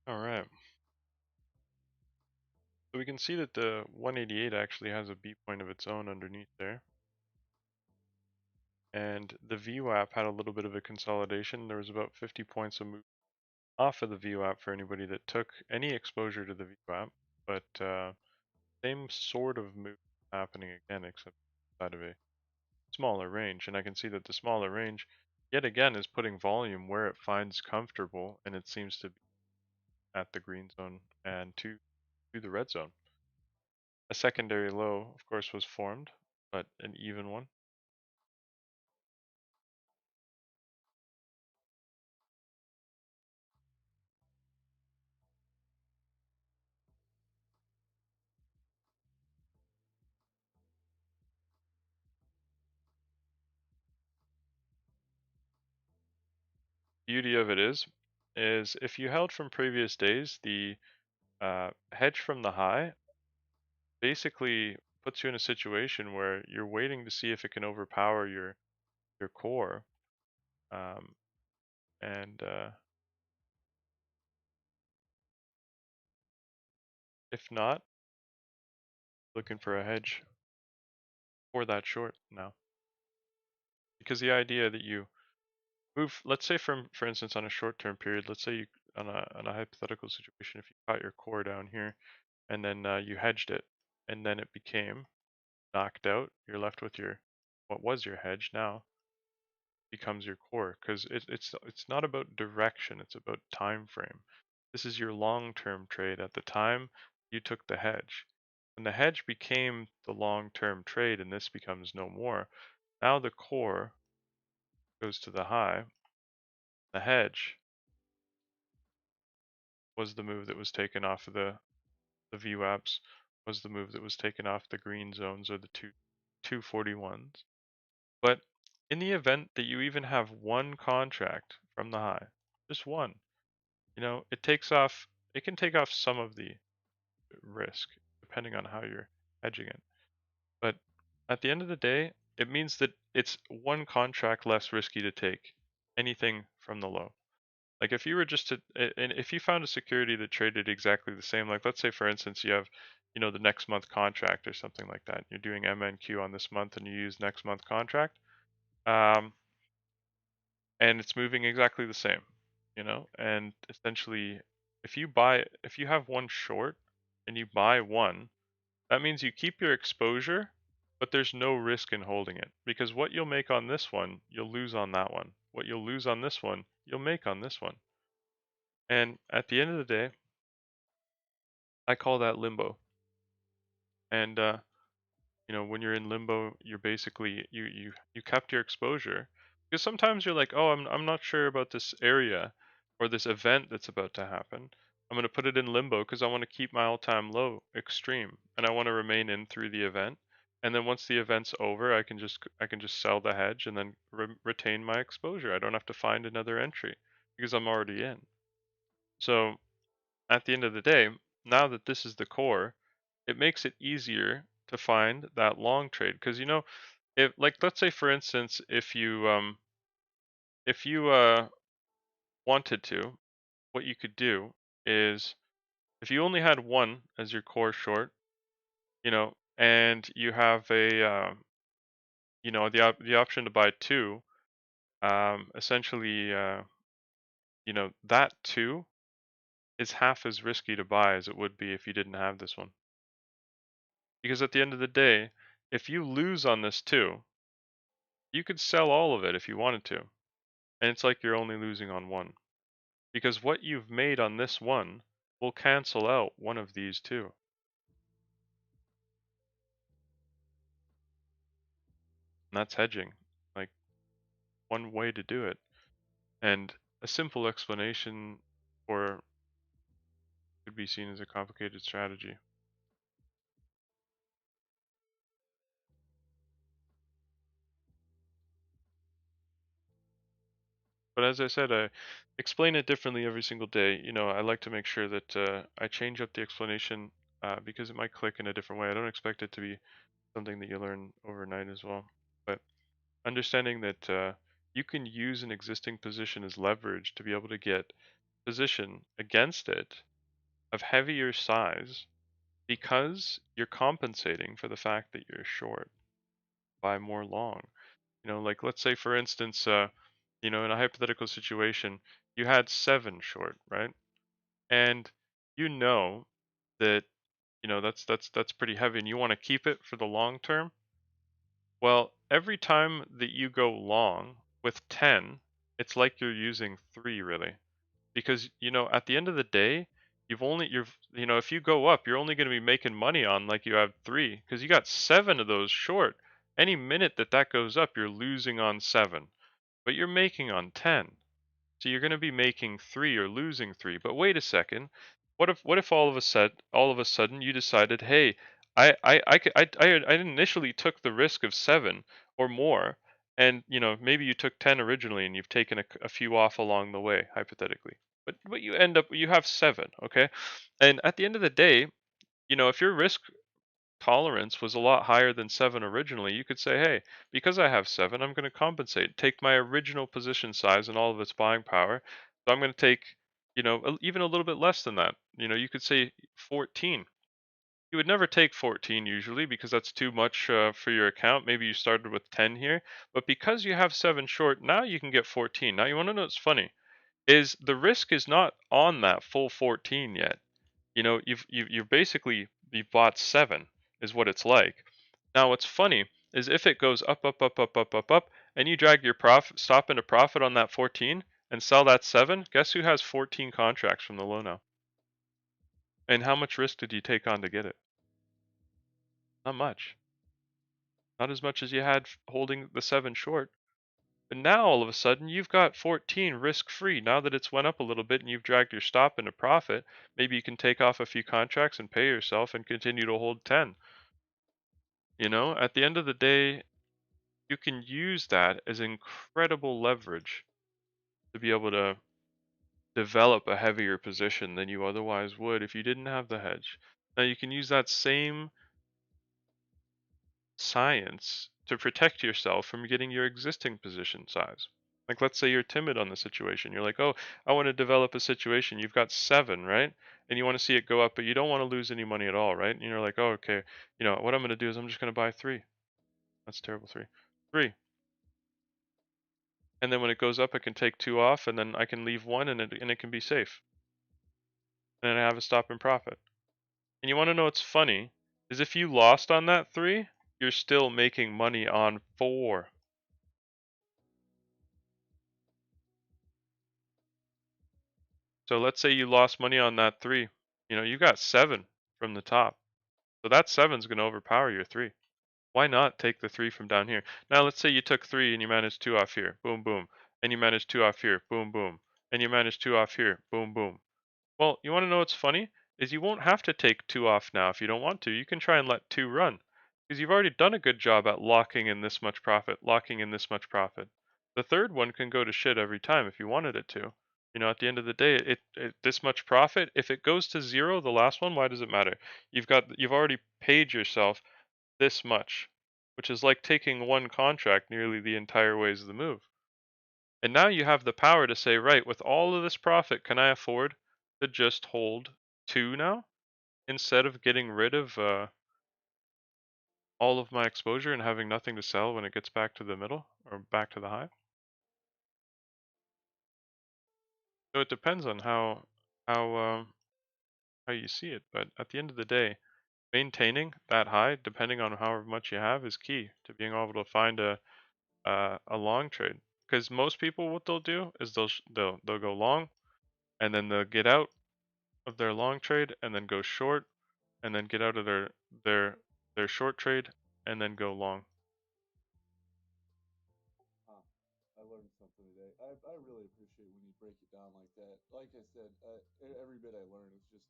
All right. So we can see that the 188 actually has a B point of its own underneath there. And the VWAP had a little bit of a consolidation. There was about 50 points of move off of the VWAP for anybody that took any exposure to the VWAP. But same sort of move happening again, except inside of a smaller range. And I can see that the smaller range, yet again, is putting volume where it finds comfortable, and it seems to be at the green zone and to the red zone. A secondary low, of course, was formed, but an even one. Beauty of it is if you held from previous days, the hedge from the high basically puts you in a situation where you're waiting to see if it can overpower your core, um, and if not, looking for a hedge for that short now. Because the idea that you move, let's say for instance on a short-term period, let's say you on a hypothetical situation, if you caught your core down here and then you hedged it, and then it became knocked out, you're left with your what was your hedge now becomes your core because it's not about direction, it's about time frame. This is your long-term trade at the time you took the hedge. When the hedge became the long-term trade and this becomes no more, now the core goes to the high. The hedge was the move that was taken off of the VWAPs, was the move that was taken off the green zones or the 241s. But in the event that you even have one contract from the high, just one, it can take off some of the risk depending on how you're hedging it. But at the end of the day, it means that it's one contract less risky to take anything from the low. Like if you were just to, and if you found a security that traded exactly the same, like let's say for instance you have, the next month contract or something like that. You're doing MNQ on this month and you use next month contract, um, and it's moving exactly the same, and essentially if you have one short and you buy one, that means you keep your exposure, but there's no risk in holding it because what you'll make on this one, you'll lose on that one. What you'll lose on this one, you'll make on this one. And at the end of the day, I call that limbo. And when you're in limbo, you're basically you kept your exposure because sometimes you're like, oh, I'm not sure about this area or this event that's about to happen. I'm going to put it in limbo because I want to keep my all-time low extreme and I want to remain in through the event. And then once the event's over, I can just sell the hedge and then retain my exposure. I don't have to find another entry because I'm already in. So at the end of the day, now that this is the core, it makes it easier to find that long trade because if like let's say for instance if you wanted to, what you could do is if you only had one as your core short, and you have the option to buy two, essentially that two is half as risky to buy as it would be if you didn't have this one. Because at the end of the day, if you lose on this too, you could sell all of it if you wanted to. And it's like you're only losing on one. Because what you've made on this one will cancel out one of these two. And that's hedging. Like one way to do it. And a simple explanation for could be seen as a complicated strategy. But as I said, I explain it differently every single day. I like to make sure that I change up the explanation because it might click in a different way. I don't expect it to be something that you learn overnight as well. But understanding that you can use an existing position as leverage to be able to get position against it of heavier size because you're compensating for the fact that you're short by more long. Like let's say for instance, in a hypothetical situation, you had 7 short, right? And you know that that's pretty heavy and you want to keep it for the long term. Well, every time that you go long with 10, it's like you're using 3 really. Because at the end of the day, if you go up, you're only going to be making money on like you have 3 because you got 7 of those short. Any minute that goes up, you're losing on 7, but you're making on 10. So you're going to be making 3 or losing 3. But wait a second. What if all of a sudden you decided, "Hey, I initially took the risk of 7 or more, and maybe you took 10 originally and you've taken a few off along the way, hypothetically. But you have 7, okay? And at the end of the day, if your risk tolerance was a lot higher than 7 originally, you could say, hey, because I have 7, I'm going to compensate. Take my original position size and all of its buying power. So I'm going to take, even a little bit less than that. You could say 14. You would never take 14 usually because that's too much for your account. Maybe you started with 10 here, but because you have 7 short, now you can get 14. Now you want to know what's funny is the risk is not on that full 14 yet. You've basically you've bought 7 is what it's like. Now what's funny is if it goes up, up, up, up, up, up, up, and you drag your profit stop into profit on that 14 and sell that 7, guess who has 14 contracts from the low now? And how much risk did you take on to get it? Not much. Not as much as you had holding the 7 short. But now all of a sudden you've got 14 risk free. Now that it's went up a little bit and you've dragged your stop into profit, maybe you can take off a few contracts and pay yourself and continue to hold 10. At the end of the day, you can use that as incredible leverage to be able to develop a heavier position than you otherwise would if you didn't have the hedge. Now you can use that same science to protect yourself from getting your existing position size. Like let's say you're timid on the situation. You're like, "Oh, I want to develop a situation." You've got 7, right? And you want to see it go up, but you don't want to lose any money at all, right? And you're like, "Oh, okay. What I'm going to do is I'm just going to buy 3." That's terrible, 3. 3. And then when it goes up, I can take 2 off and then I can leave 1 and it can be safe. And then I have a stop in profit. And you want to know what's funny is if you lost on that 3, you're still making money on 4. So let's say you lost money on that 3. You got 7 from the top. So that 7's going to overpower your 3. Why not take the 3 from down here? Now let's say you took 3 and you managed 2 off here. Boom, boom. And you managed 2 off here. Boom, boom. And you managed 2 off here. Boom, boom. Well, you want to know what's funny? Is you won't have to take 2 off now if you don't want to. You can try and let 2 run. Because you've already done a good job at locking in this much profit, locking in this much profit. The third one can go to shit every time if you wanted it to. At the end of the day, it this much profit, if it goes to 0, the last one, why does it matter? You've already paid yourself this much, which is like taking one contract nearly the entire ways of the move. And now you have the power to say, right, with all of this profit, can I afford to just hold 2 now instead of getting rid of all of my exposure and having nothing to sell when it gets back to the middle or back to the high? So it depends on how how you see it, but at the end of the day, maintaining that high, depending on however much you have, is key to being able to find a long trade. Because most people, what they'll do is they'll go long, and then they'll get out of their long trade, and then go short, and then get out of their their short trade, and then go long. Huh. I learned something today. I really appreciate when you break it down like that. Like I said, every bit I learn is just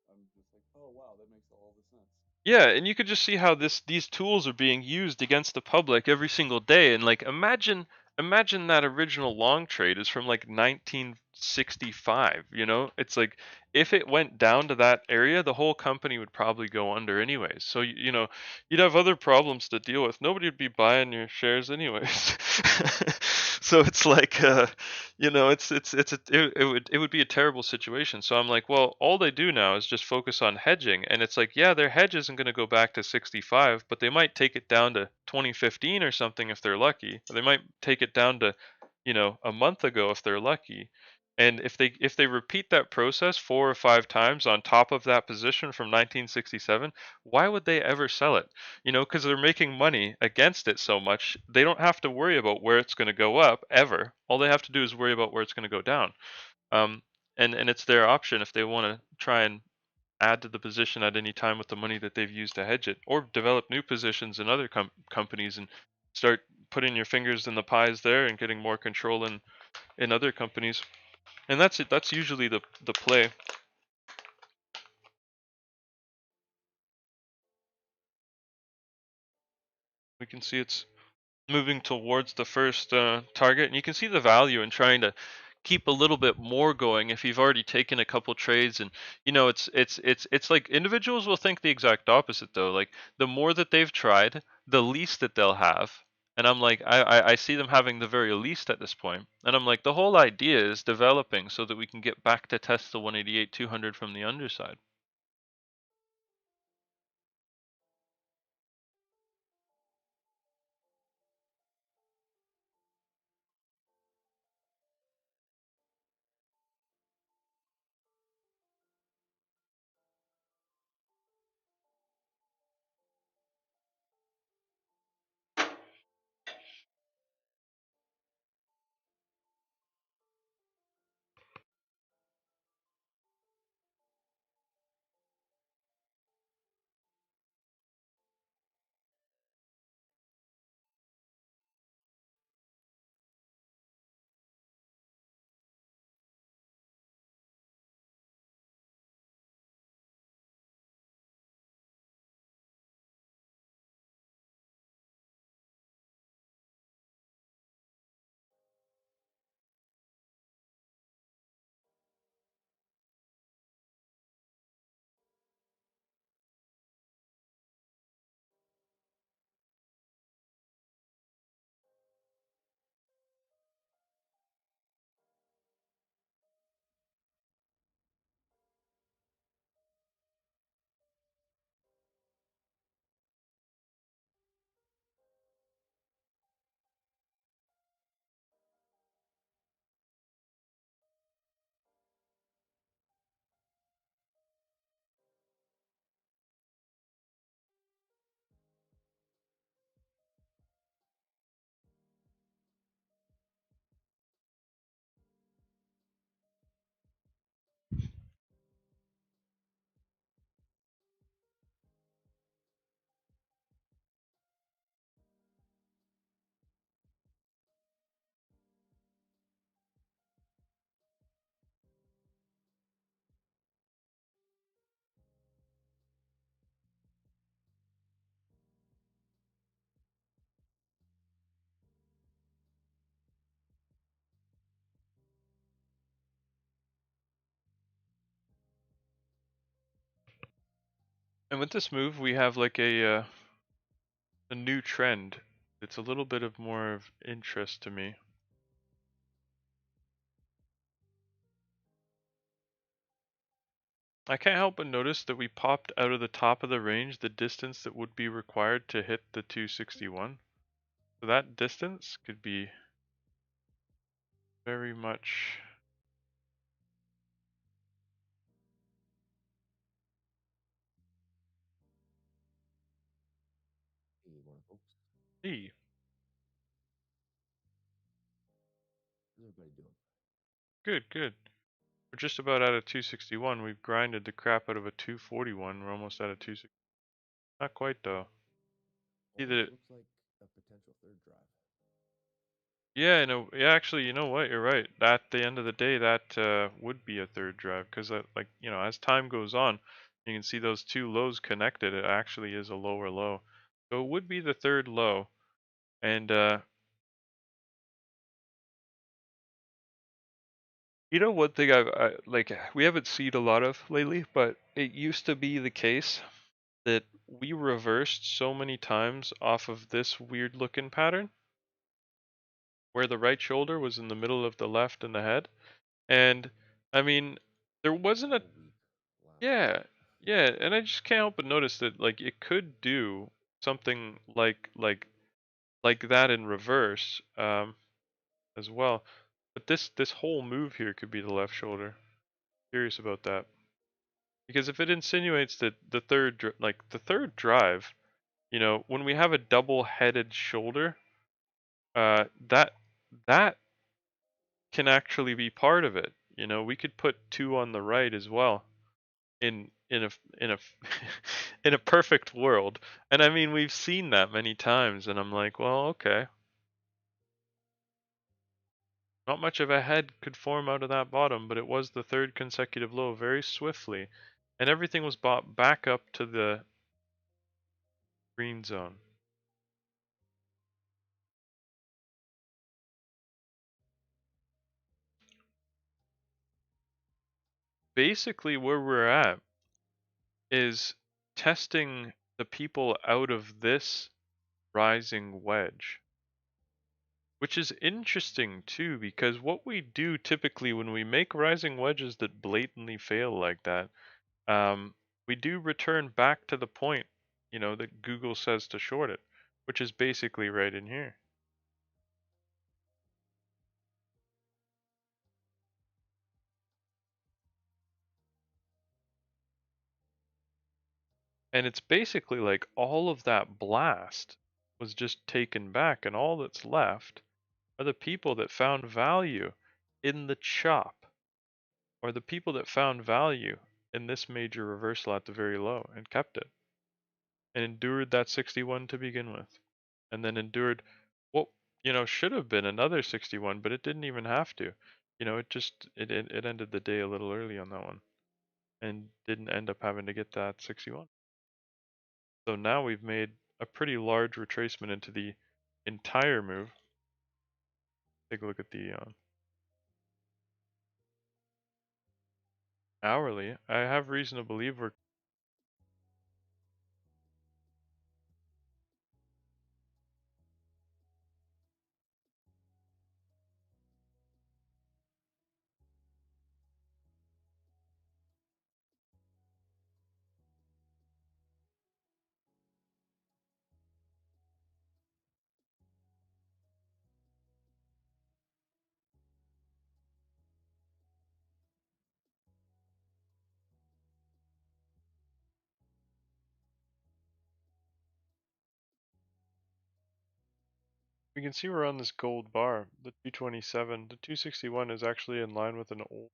I'm just like, oh wow, that makes all the sense. Yeah, and you could just see how these tools are being used against the public every single day. And like imagine that original long trade is from like 1965, It's like if it went down to that area, the whole company would probably go under anyways. So you'd have other problems to deal with. Nobody would be buying your shares anyways. So it's like, it would be a terrible situation. So I'm like, well, all they do now is just focus on hedging, and it's like, yeah, their hedge isn't going to go back to 65, but they might take it down to 2015 or something if they're lucky. Or they might take it down to, a month ago if they're lucky. And if they repeat that process 4 or 5 times on top of that position from 1967, why would they ever sell it? Because they're making money against it so much, they don't have to worry about where it's going to go up ever. All they have to do is worry about where it's going to go down. Um, and it's their option if they want to try and add to the position at any time with the money that they've used to hedge it, or develop new positions in other companies and start putting your fingers in the pies there and getting more control in other companies. And that's it. That's usually the play. We can see it's moving towards the first target, and you can see the value in trying to keep a little bit more going if you've already taken a couple trades. And it's like individuals will think the exact opposite though. Like the more that they've tried, the least that they'll have. And I'm like, I see them having the very least at this point. And I'm like, the whole idea is developing so that we can get back to test the 188 200 from the underside. And with this move, we have like a new trend. It's a little bit of more of interest to me. I can't help but notice that we popped out of the top of the range the distance that would be required to hit the 261. So that distance could be very much Hey, morning, folks. E. How's everybody doing? Good, good. We're just about out of 261. We've grinded the crap out of a 241. We're almost out of 260. Not quite though. Almost Either looks like a potential third drive. yeah, no, yeah. Actually, you know what? You're right. At the end of the day, that would be a third drive because, like, as time goes on, you can see those two lows connected. It actually is a lower low, so it would be the third low. And one thing I like we haven't seen a lot of lately, but it used to be the case that we reversed so many times off of this weird looking pattern where the right shoulder was in the middle of the left and the head. And I mean, there wasn't a Whole week last yeah, week. yeah, and I just can't help but notice that like it could do something like that in reverse as well. But this whole move here could be the left shoulder. Curious about that. Because if it insinuates that the third drive, when we have a double-headed shoulder, that that can actually be part of it. We could put two on the right as well in a in a perfect world. And I mean, we've seen that many times, and I'm like, well, okay. Not much of a head could form out of that bottom, but it was the third consecutive low very swiftly, and everything was bought back up to the green zone. Basically, where we're at is testing the people out of this rising wedge, which is interesting too, because what we do typically when we make rising wedges that blatantly fail like that, um, we do return back to the point, that Google says to short it, which is basically right in here. And it's basically like all of that blast was just taken back, and all that's left are the people that found value in the chop, or the people that found value in this major reversal at the very low and kept it and endured that 61 to begin with, and then endured what should have been another 61, but it didn't even have to. It ended the day a little early on that one and didn't end up having to get that 61. So now we've made a pretty large retracement into the entire move. Take a look at the hourly. I have reason to believe we're we can see we're on this gold bar, the 227. The 261 is actually in line with an old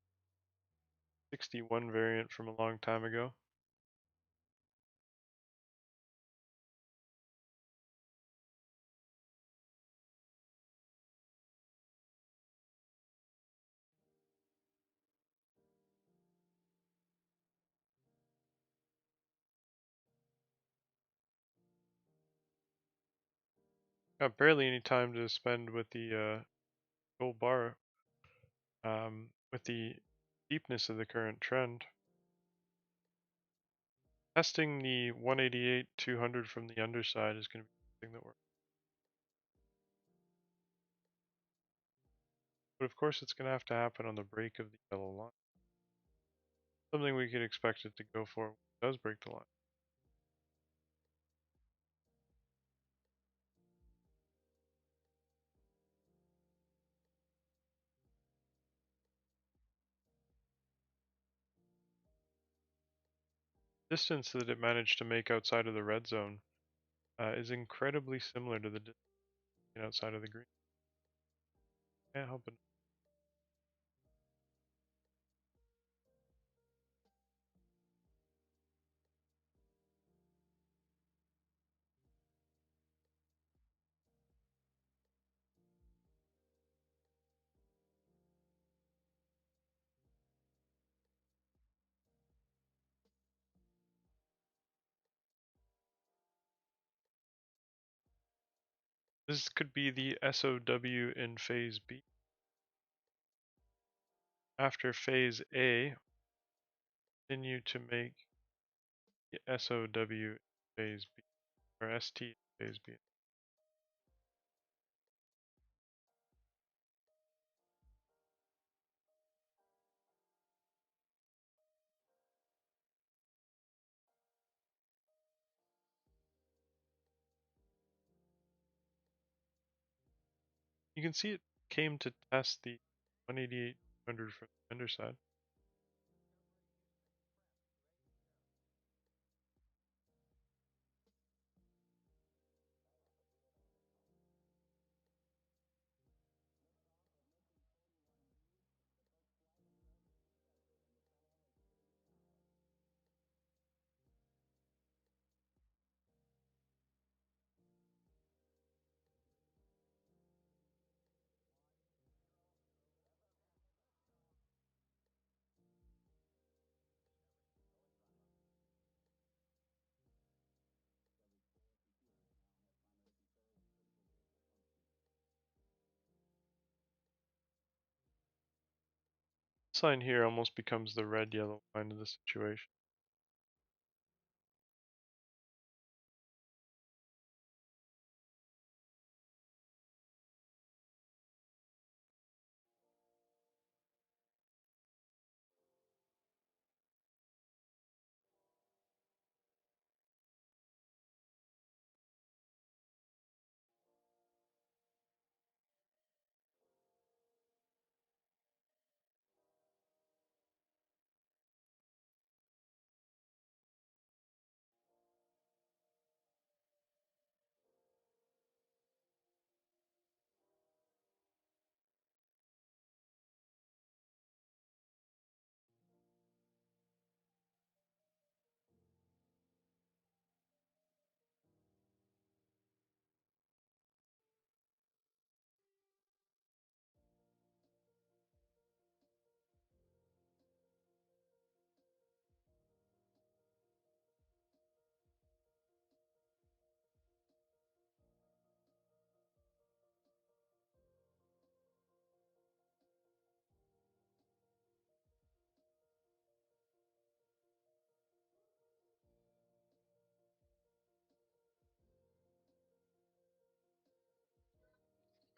61 variant from a long time ago. Got barely any time to spend with the gold bar, with the deepness of the current trend. Testing the 188 200 from the underside is going to be something that we're. But of course, it's going to have to happen on the break of the yellow line. Something we could expect it to go for when it does break the line. Distance that it managed to make outside of the red zone is incredibly similar to the distance outside of the green. Can't help it. This could be the SOW in phase B. After phase A, continue to make the SOW phase B, or ST phase B. You can see it came to test the 18800 from the underside. This line here almost becomes the red-yellow line of the situation.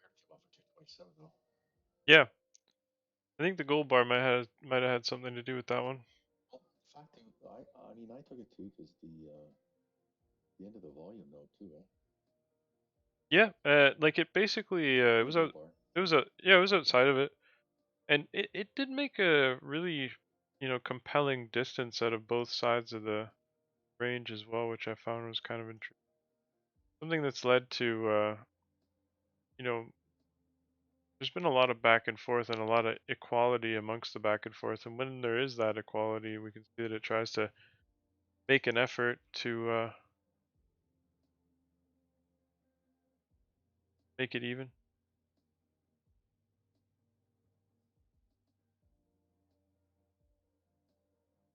Came off for 227 though. Yeah, I think the gold bar might have had something to do with that one. Well, in fact, I mean, I took it too because the end of the volume though too, eh? Yeah, like it basically it The was gold out. bar. It was it was outside of it, and it did make a really compelling distance out of both sides of the range as well, which I found was kind of interesting. Something that's led to you know there's been a lot of back and forth and a lot of equality amongst the back and forth, and when there is that equality, we can see that it tries to make an effort to make it even.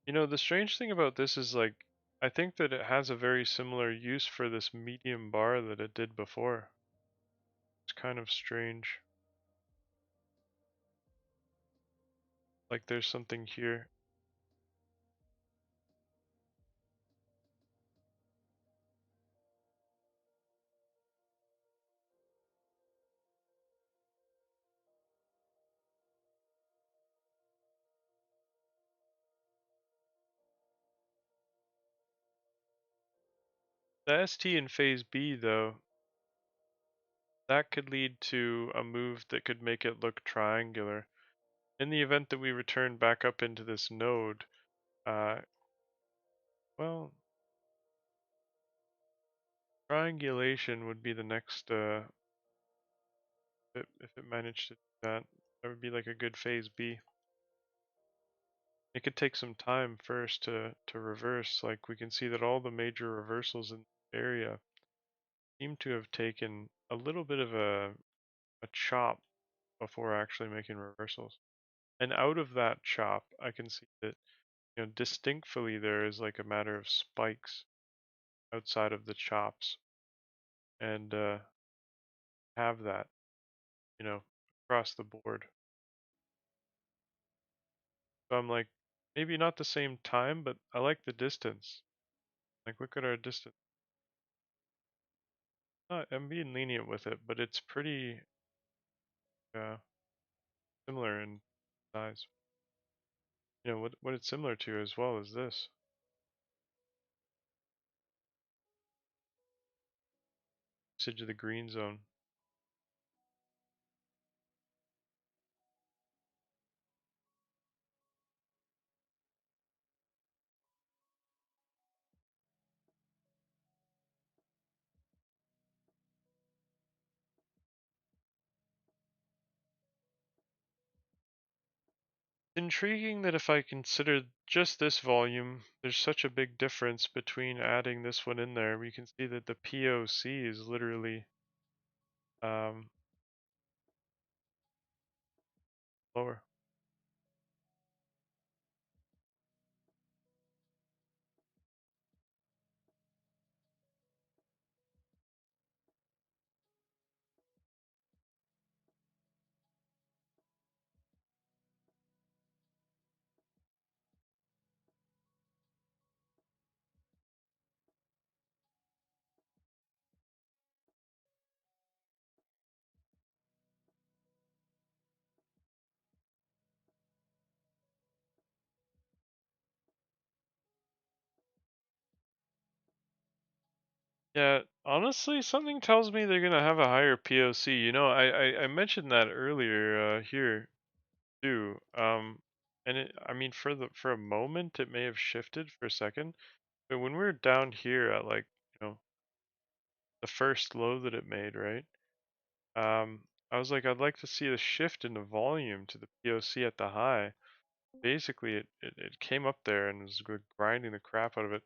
The strange thing about this is like I think that it has a very similar use for this medium bar that it did before. It's kind of strange. Like there's something here. The ST in phase B though, that could lead to a move that could make it look triangular. In the event that we return back up into this node, uh, well, triangulation would be the next, if it managed to do that, that would be like a good phase B. It could take some time first to reverse. Like we can see that all the major reversals in the area seem to have taken a little bit of a chop before actually making reversals. And out of that chop, I can see that distinctly there is like a matter of spikes outside of the chops, and have that you know across the board. So I'm like, maybe not the same time, but I like the distance. Like look at our distance. I'm being lenient with it, but it's pretty uh, similar in size. What it's similar to as well as this. Usage of the green zone. intriguing that if I consider just this volume, there's such a big difference between adding this one in there. We can see that the POC is literally um, lower. Yeah, honestly, something tells me they're gonna have a higher POC. I mentioned that earlier here too. And I mean, for a moment, it may have shifted for a second, but when we're down here at like the first low that it made, right? I was like, I'd like to see a shift in the volume to the POC at the high. Basically, it came up there and was grinding the crap out of it.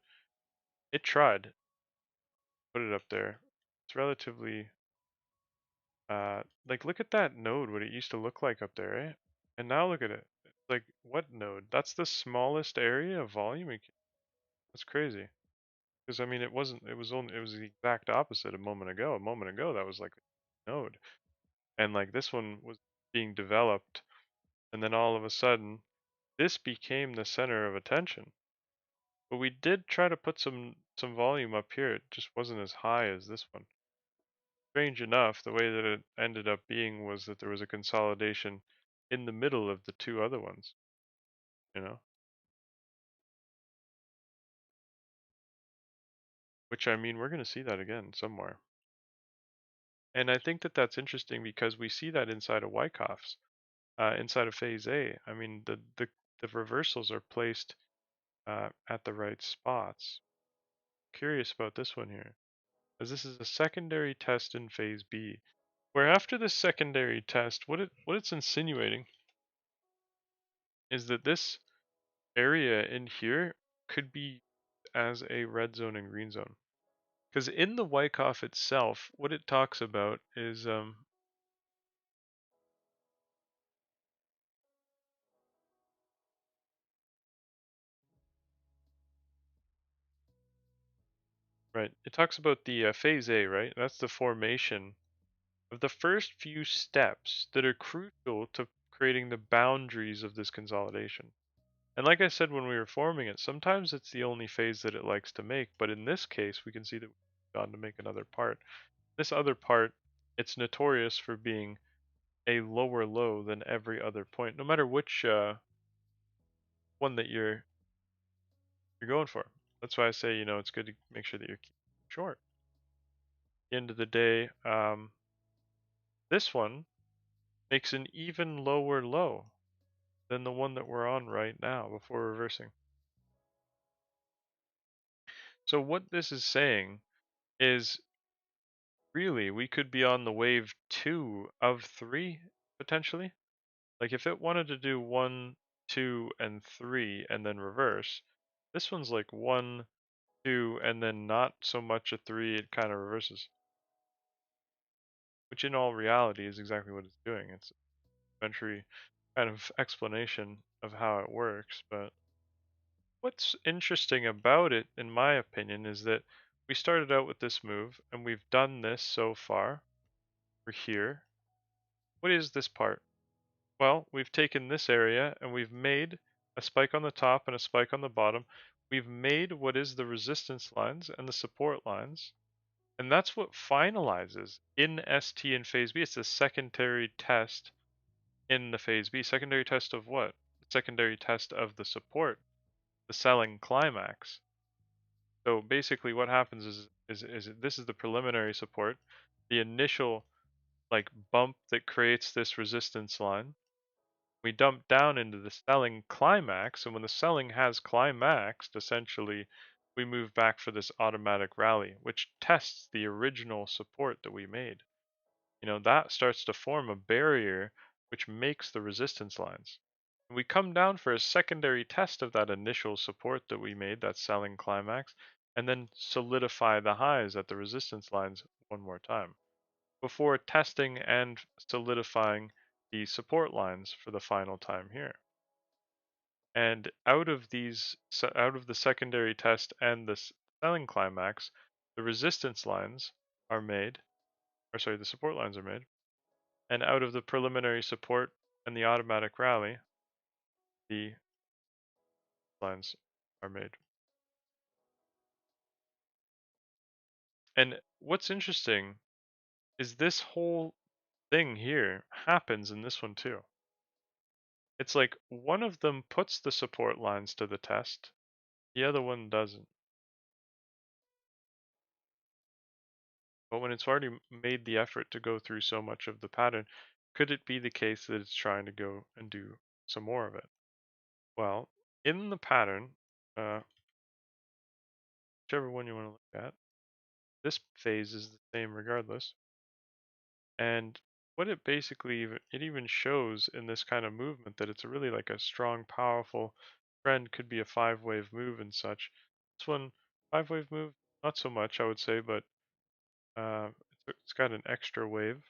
It tried, put it up there. It's relatively like look at that node, what it used to look like up there, right? And now look at it. It's like what node? That's the smallest area of volume. That's crazy. Because I mean, it was the exact opposite a moment ago. A moment ago, that was like a node, and like this one was being developed, and then all of a sudden, this became the center of attention. But we did try to put some volume up here. It just wasn't as high as this one. Strange enough, the way that it ended up being was that there was a consolidation in the middle of the two other ones, you know? Which I mean, we're going to see that again somewhere. And I think that that's interesting because we see that inside of Wyckoff's, inside of phase A. I mean, the reversals are placed at the right spots. Curious about this one here, as this is a secondary test in phase B, where after this secondary test, what it's insinuating is that this area in here could be as a red zone and green zone. Because in the Wyckoff itself, what it talks about is right. It talks about the phase A, right? That's the formation of the first few steps that are crucial to creating the boundaries of this consolidation. And like I said when we were forming it, sometimes it's the only phase that it likes to make, but in this case, we can see that we've gone to make another part. This other part, it's notorious for being a lower low than every other point, no matter which one that you're going for. That's why I say, it's good to make sure that you're keeping short. At the end of the day, this one makes an even lower low than the one that we're on right now before reversing. So what this is saying is really we could be on the wave 2 of 3 potentially. Like if it wanted to do 1, 2, and 3 and then reverse, this one's like 1, 2, and then not so much a 3, it kind of reverses. Which in all reality is exactly what it's doing. It's a elementary kind of explanation of how it works. But what's interesting about it, in my opinion, is that we started out with this move and we've done this so far. We're here. What is this part? Well, we've taken this area and we've made a spike on the top and a spike on the bottom. We've made what is the resistance lines and the support lines. And that's what finalizes in ST and phase B. It's a secondary test in the phase B. Secondary test of what? Secondary test of the support, the selling climax. So basically what happens is this is the preliminary support, the initial like bump that creates this resistance line. We dump down into the selling climax, and when the selling has climaxed, essentially we move back for this automatic rally, which tests the original support that we made. That starts to form a barrier which makes the resistance lines, We come down for a secondary test of that initial support that we made, that selling climax, and then solidify the highs at the resistance lines one more time before testing and solidifying the support lines for the final time here. And out of out of the secondary test and the selling climax, the resistance lines are made, or sorry, the support lines are made. And out of the preliminary support and the automatic rally, the lines are made. And what's interesting is this whole thing here happens in this one too. It's like one of them puts the support lines to the test, the other one doesn't. But when it's already made the effort to go through so much of the pattern, could it be the case that it's trying to go and do some more of it? Well, in the pattern, whichever one you want to look at, this phase is the same regardless. And what it basically it even shows in this kind of movement that it's really like a strong, powerful trend, could be a 5-wave move and such. This one, 5-wave move, not so much, I would say, but it's got an extra wave.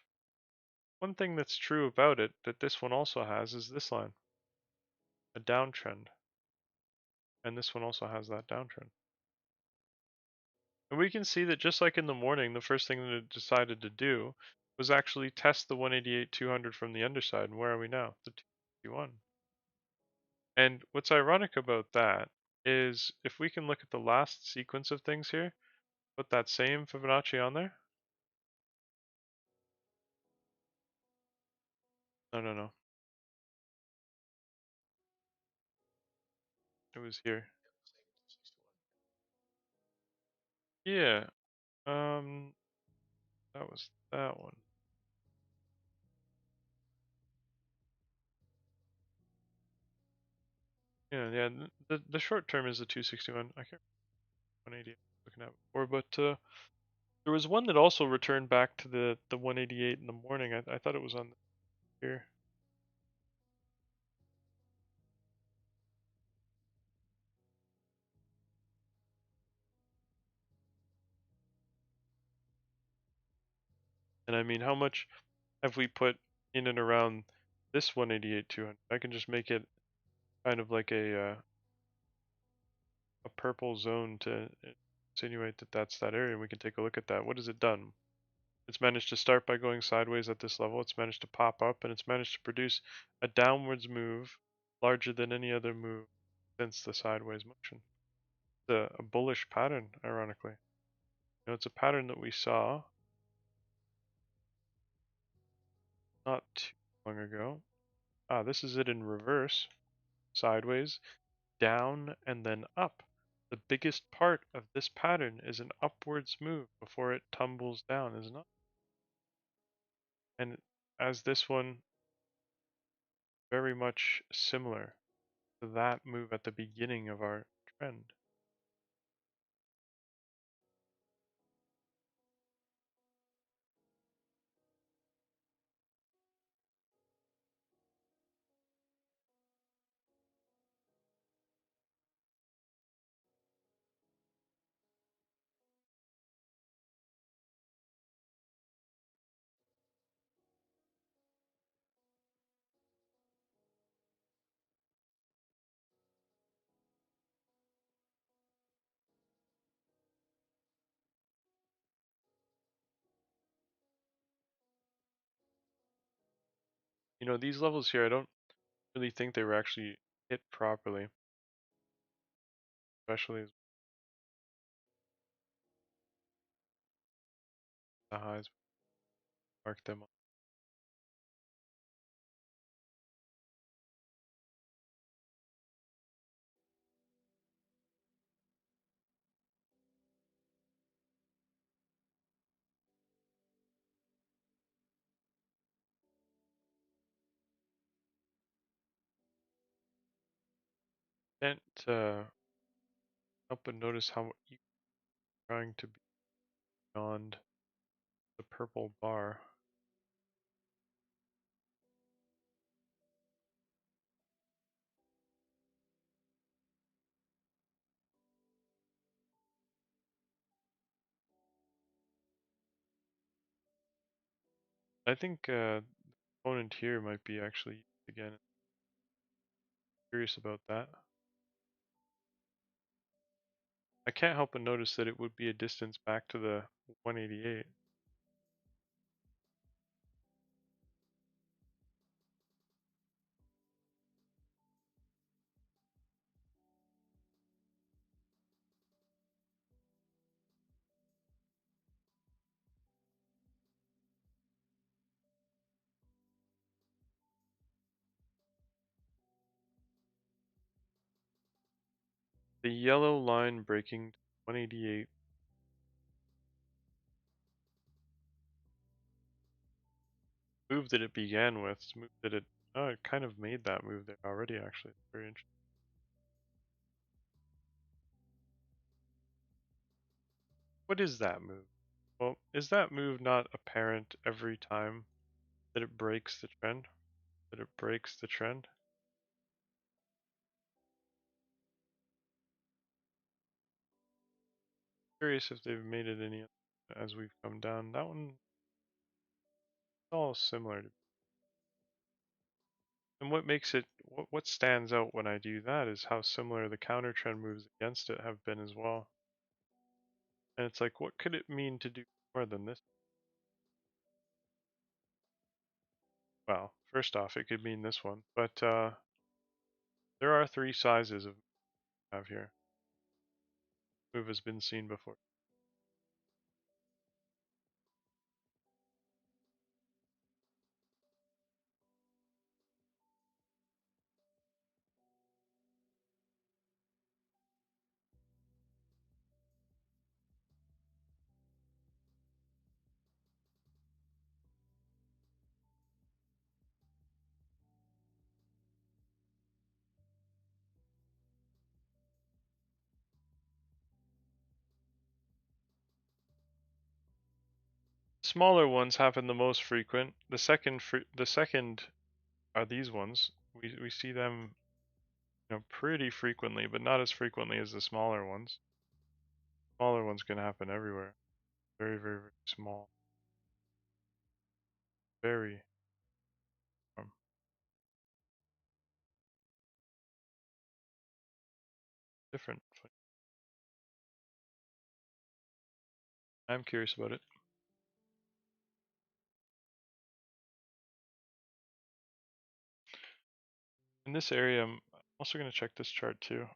One thing that's true about it that this one also has is this line, a downtrend. And this one also has that downtrend. And we can see that just like in the morning, the first thing that it decided to do was actually test the 188-200 from the underside. And where are we now? The 261. And what's ironic about that is if we can look at the last sequence of things here, put that same Fibonacci on there. No, no, no. It was here. Yeah. Um, that was that one. Yeah, yeah. The short term is the 261. I can't 180 looking at before, but there was one that also returned back to the 188 in the morning. I thought it was on here. And I mean, how much have we put in and around this 188-200? I can just make it kind of like a purple zone to insinuate that that's that area, and we can take a look at that. What has it done? It's managed to start by going sideways at this level. It's managed to pop up, and it's managed to produce a downwards move larger than any other move since the sideways motion. It's a bullish pattern, ironically. You know, it's a pattern that we saw not too long ago. Ah, this is it in reverse, sideways, down, and then up. The biggest part of this pattern is an upwards move before it tumbles down, isn't it? And as this one, very much similar to that move at the beginning of our trend. You know, these levels here, I don't really think they were actually hit properly, especially as the highs mark them up. Can't help but notice how you're trying to be beyond the purple bar. I think opponent here might be actually used again. Curious about that. I can't help but notice that it would be a distance back to the 188. The yellow line breaking 188. Move that it began with, move that it, oh, it kind of made that move there already, actually. Very interesting. What is that move? Well, is that move not apparent every time that it breaks the trend? That it breaks the trend? Curious if they've made it any as we've come down. That one, all similar. And what makes it, what stands out when I do that is how similar the counter trend moves against it have been as well. And it's like, what could it mean to do more than this? Well, first off, it could mean this one, but there are three sizes of have here. Move has been seen before. Smaller ones happen the most frequent. The second are these ones. We see them, pretty frequently, but not as frequently as the smaller ones. Smaller ones can happen everywhere. Very, very, very small. Very different. I'm curious about it. In this area, I'm also going to check this chart too.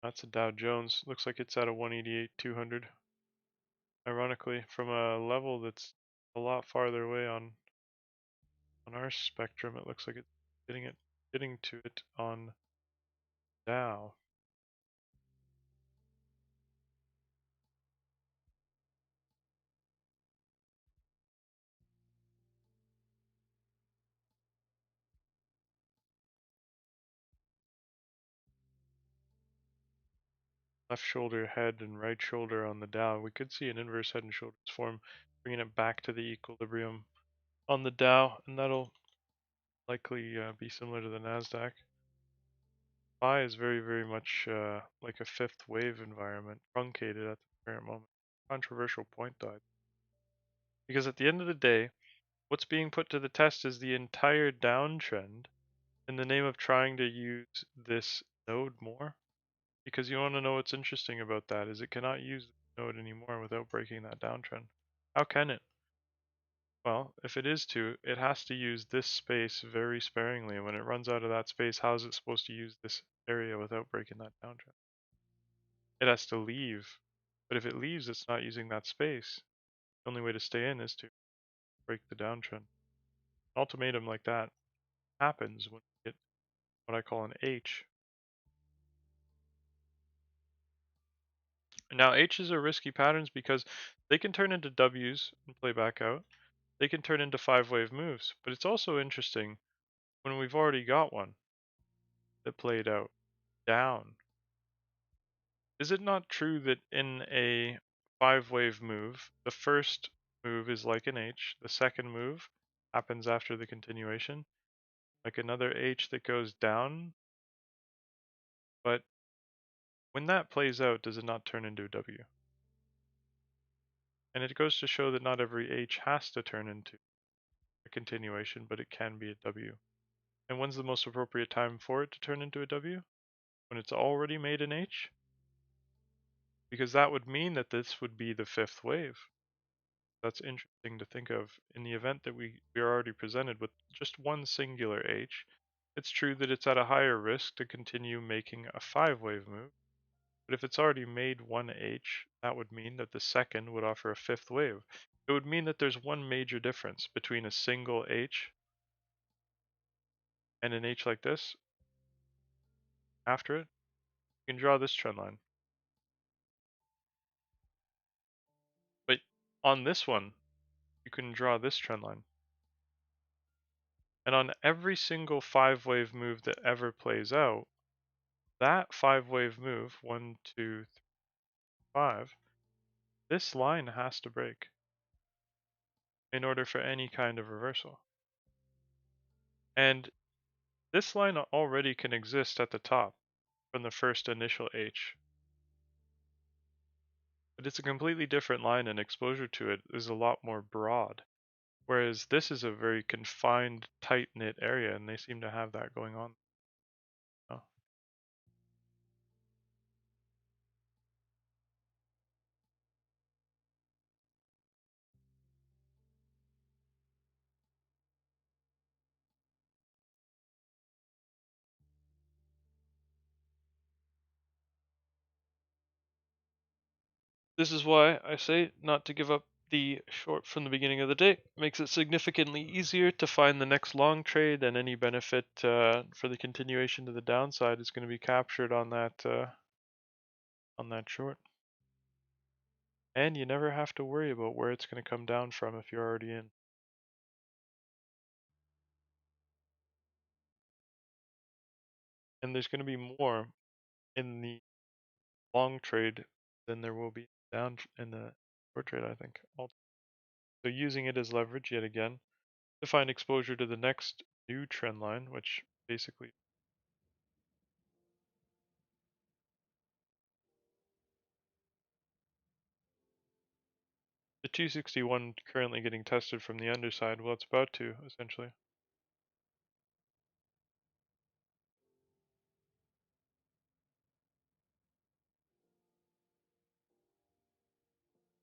That's a Dow Jones. Looks like it's at a 188,200. Ironically, from a level that's a lot farther away on our spectrum, it looks like it's getting to it on Dow. Left shoulder, head, and right shoulder on the Dow. We could see an inverse head and shoulders form, bringing it back to the equilibrium on the Dow, and that'll likely be similar to the Nasdaq. SPY is very, very much like a fifth wave environment, truncated at the current moment. Controversial point, though. Because at the end of the day, what's being put to the test is the entire downtrend in the name of trying to use this node more. Because you want to know what's interesting about that is it cannot use the node anymore without breaking that downtrend. How can it? Well, if it is to, it has to use this space very sparingly. And when it runs out of that space, how is it supposed to use this area without breaking that downtrend? It has to leave. But if it leaves, it's not using that space. The only way to stay in is to break the downtrend. An ultimatum like that happens when you get what I call an H. And Now H's are risky patterns because they can turn into W's and play back out. They can turn into 5-wave moves, but it's also interesting when we've already got one that played out down. Is it not true that in a 5-wave move, the first move is like an H, the second move happens after the continuation, like another H that goes down, but when that plays out, does it not turn into a W? And it goes to show that not every H has to turn into a continuation, but it can be a W. And when's the most appropriate time for it to turn into a W? When it's already made an H? Because that would mean that this would be the fifth wave. That's interesting to think of. In the event that we are already presented with just one singular H, it's true that it's at a higher risk to continue making a 5-wave move. But if it's already made one H, that would mean that the second would offer a fifth wave. It would mean that there's one major difference between a single H and an H like this. After it, you can draw this trend line. But on this one, you can draw this trend line. And on every single 5-wave move that ever plays out, that 5-wave move, 1, 2, 3, 5, this line has to break in order for any kind of reversal. And this line already can exist at the top from the first initial H. But it's a completely different line and exposure to it is a lot more broad. Whereas this is a very confined, tight-knit area and they seem to have that going on. Oh. This is why I say not to give up the short from the beginning of the day. Makes it significantly easier to find the next long trade, and any benefit for the continuation to the downside is going to be captured on that short. And you never have to worry about where it's going to come down from if you're already in. And there's going to be more in the long trade than there will be down in the short trade, I think. So using it as leverage yet again to find exposure to the next new trend line, which basically the 261 currently getting tested from the underside. Well, it's about to, essentially.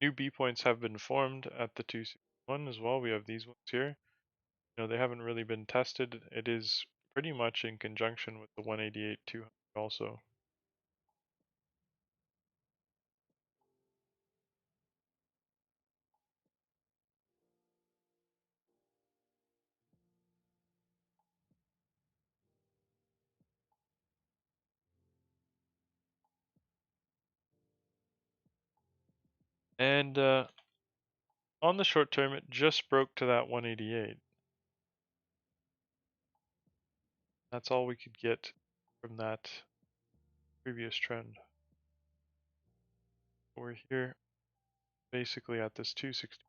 New B points have been formed at the 261 as well. We have these ones here. They haven't really been tested. It is pretty much in conjunction with the 188 200 also. And on the short term, it just broke to that 188. That's all we could get from that previous trend. We're here basically at this 260.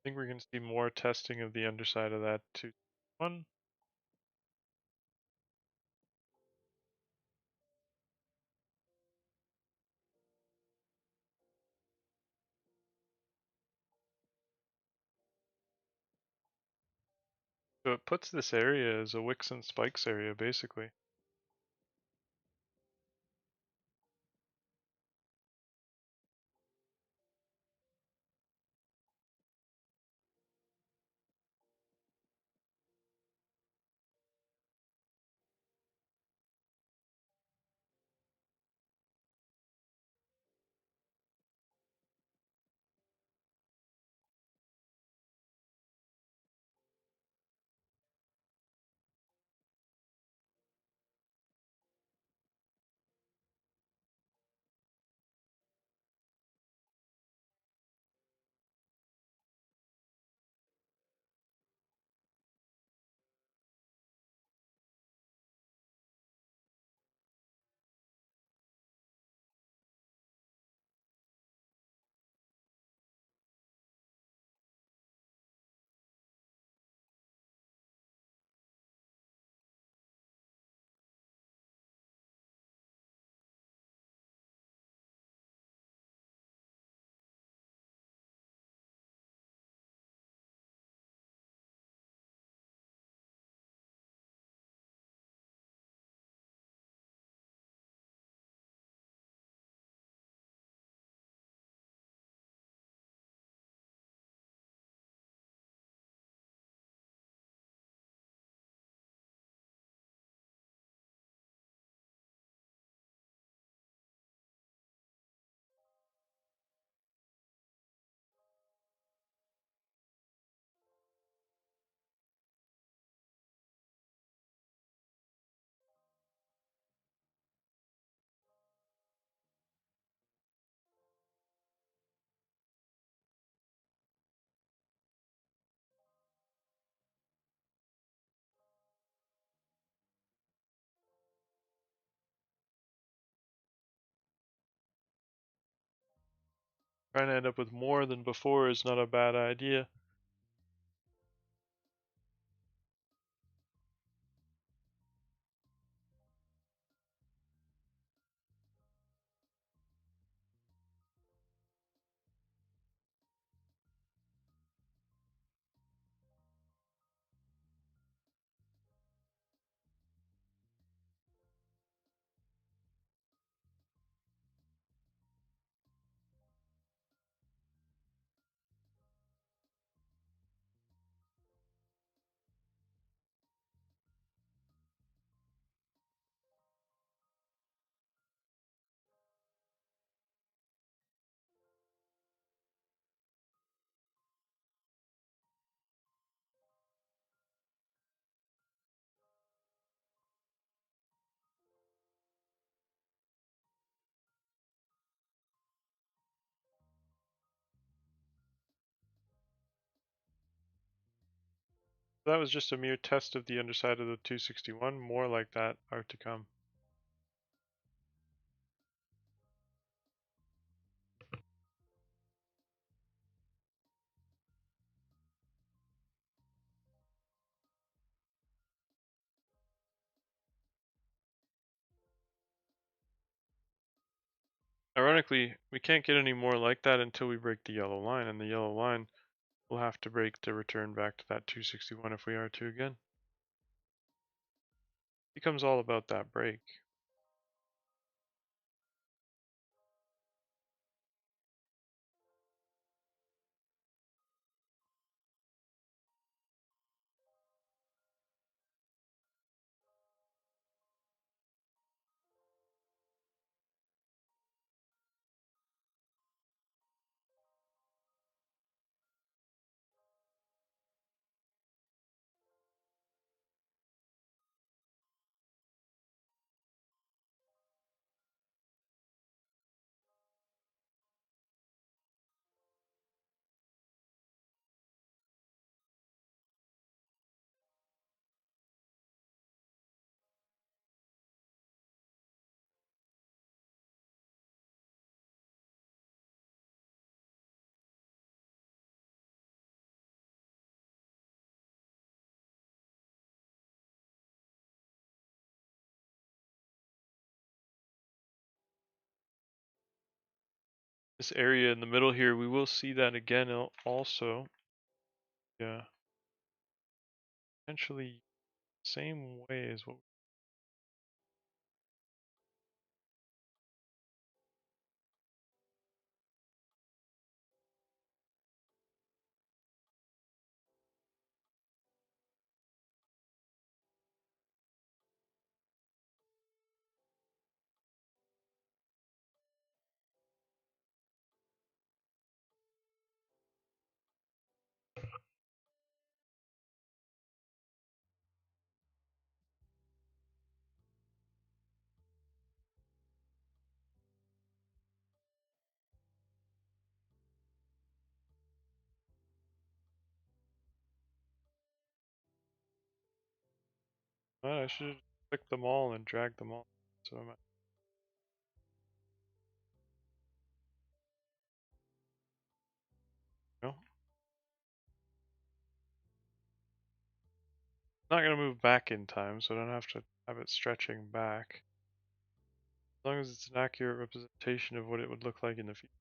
think we're going to see more testing of the underside of that 261. So it puts this area as a wicks and spikes area, basically. Trying to end up with more than before is not a bad idea. That was just a mere test of the underside of the 261. More like that are to come. Ironically, we can't get any more like that until we break the yellow line, and the yellow line will have to break to return back to that 261 if we are to again. It becomes all about that break. this area in the middle here, we will see that again also. Yeah. Potentially same way as what. Well, I should have clicked them all and dragged them all. So I'm no. Not gonna move back in time, so I don't have to have it stretching back. As long as it's an accurate representation of what it would look like in the future.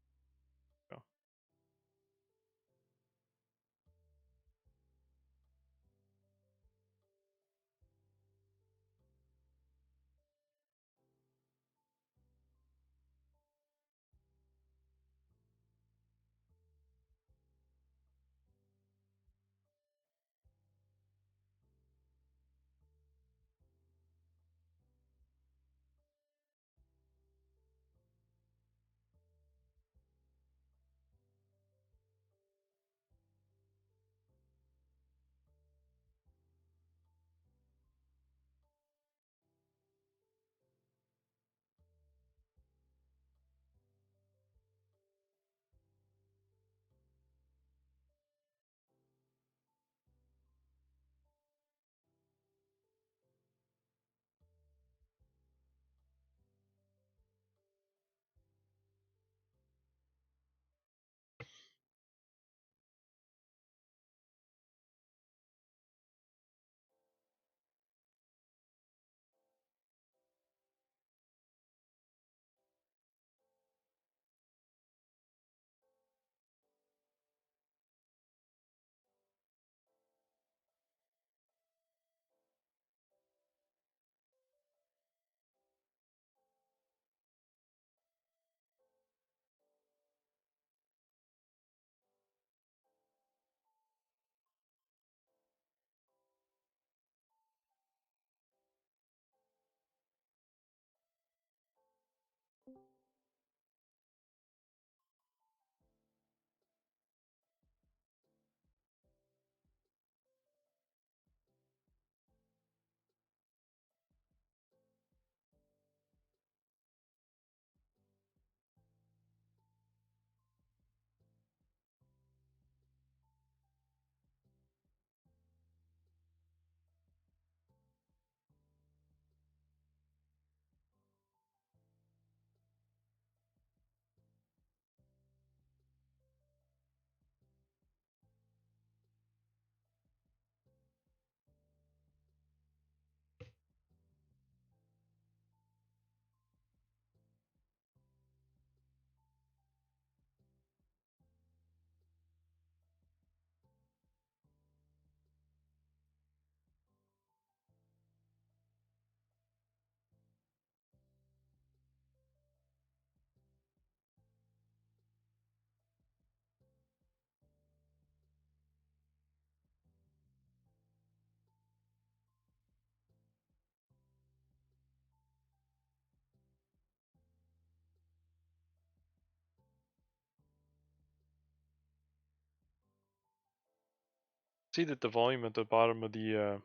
See that the volume at the bottom of the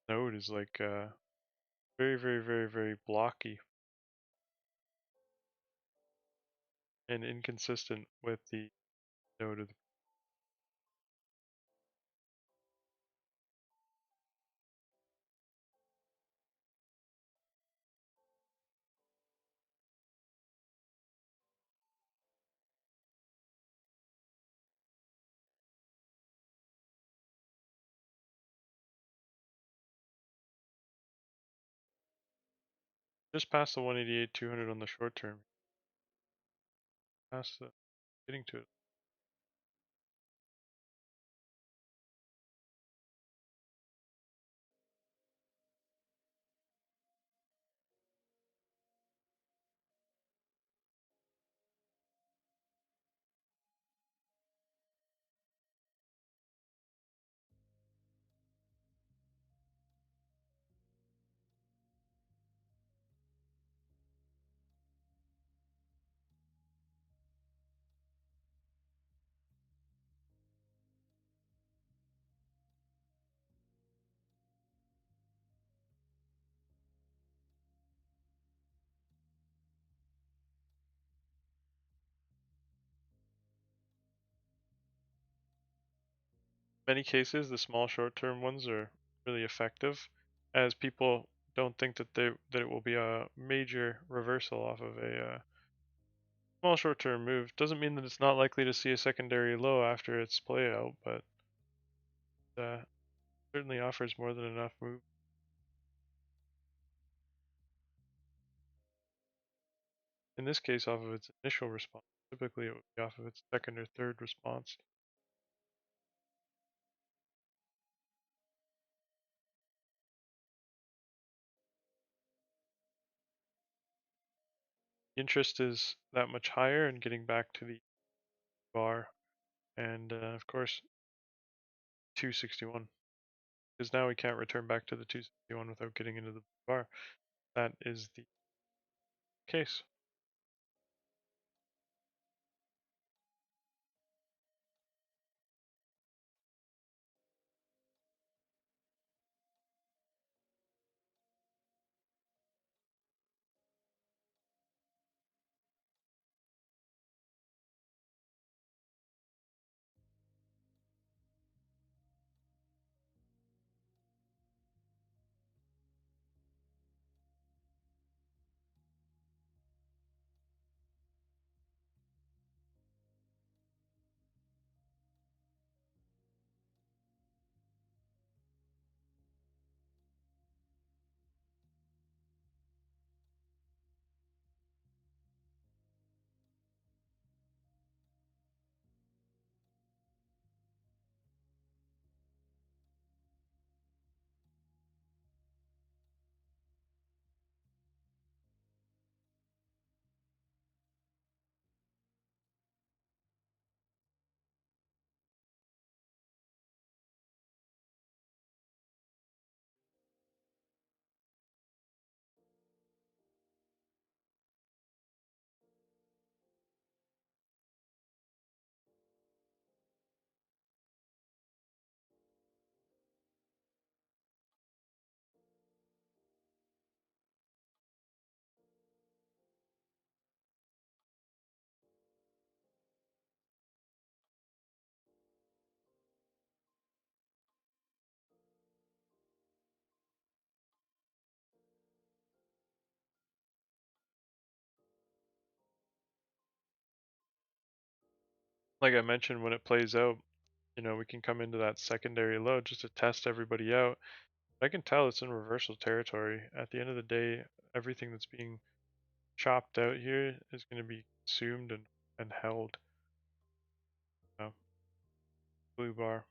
node is like very, very, very, very blocky and inconsistent with the node of the. Just past the 188 200 on the short term. past the getting to it. Many cases, the small short-term ones are really effective, as people don't think that it will be a major reversal off of a small short-term move. Doesn't mean that it's not likely to see a secondary low after its play out, but certainly offers more than enough move. In this case, off of its initial response. Typically, it would be off of its second or third response. Interest is that much higher in getting back to the bar, and of course 261, because now we can't return back to the 261 without getting into the bar. That is the case. Like I mentioned, when it plays out, we can come into that secondary low just to test everybody out. I can tell it's in reversal territory. At the end of the day, everything that's being chopped out here is going to be consumed and held. Blue bar.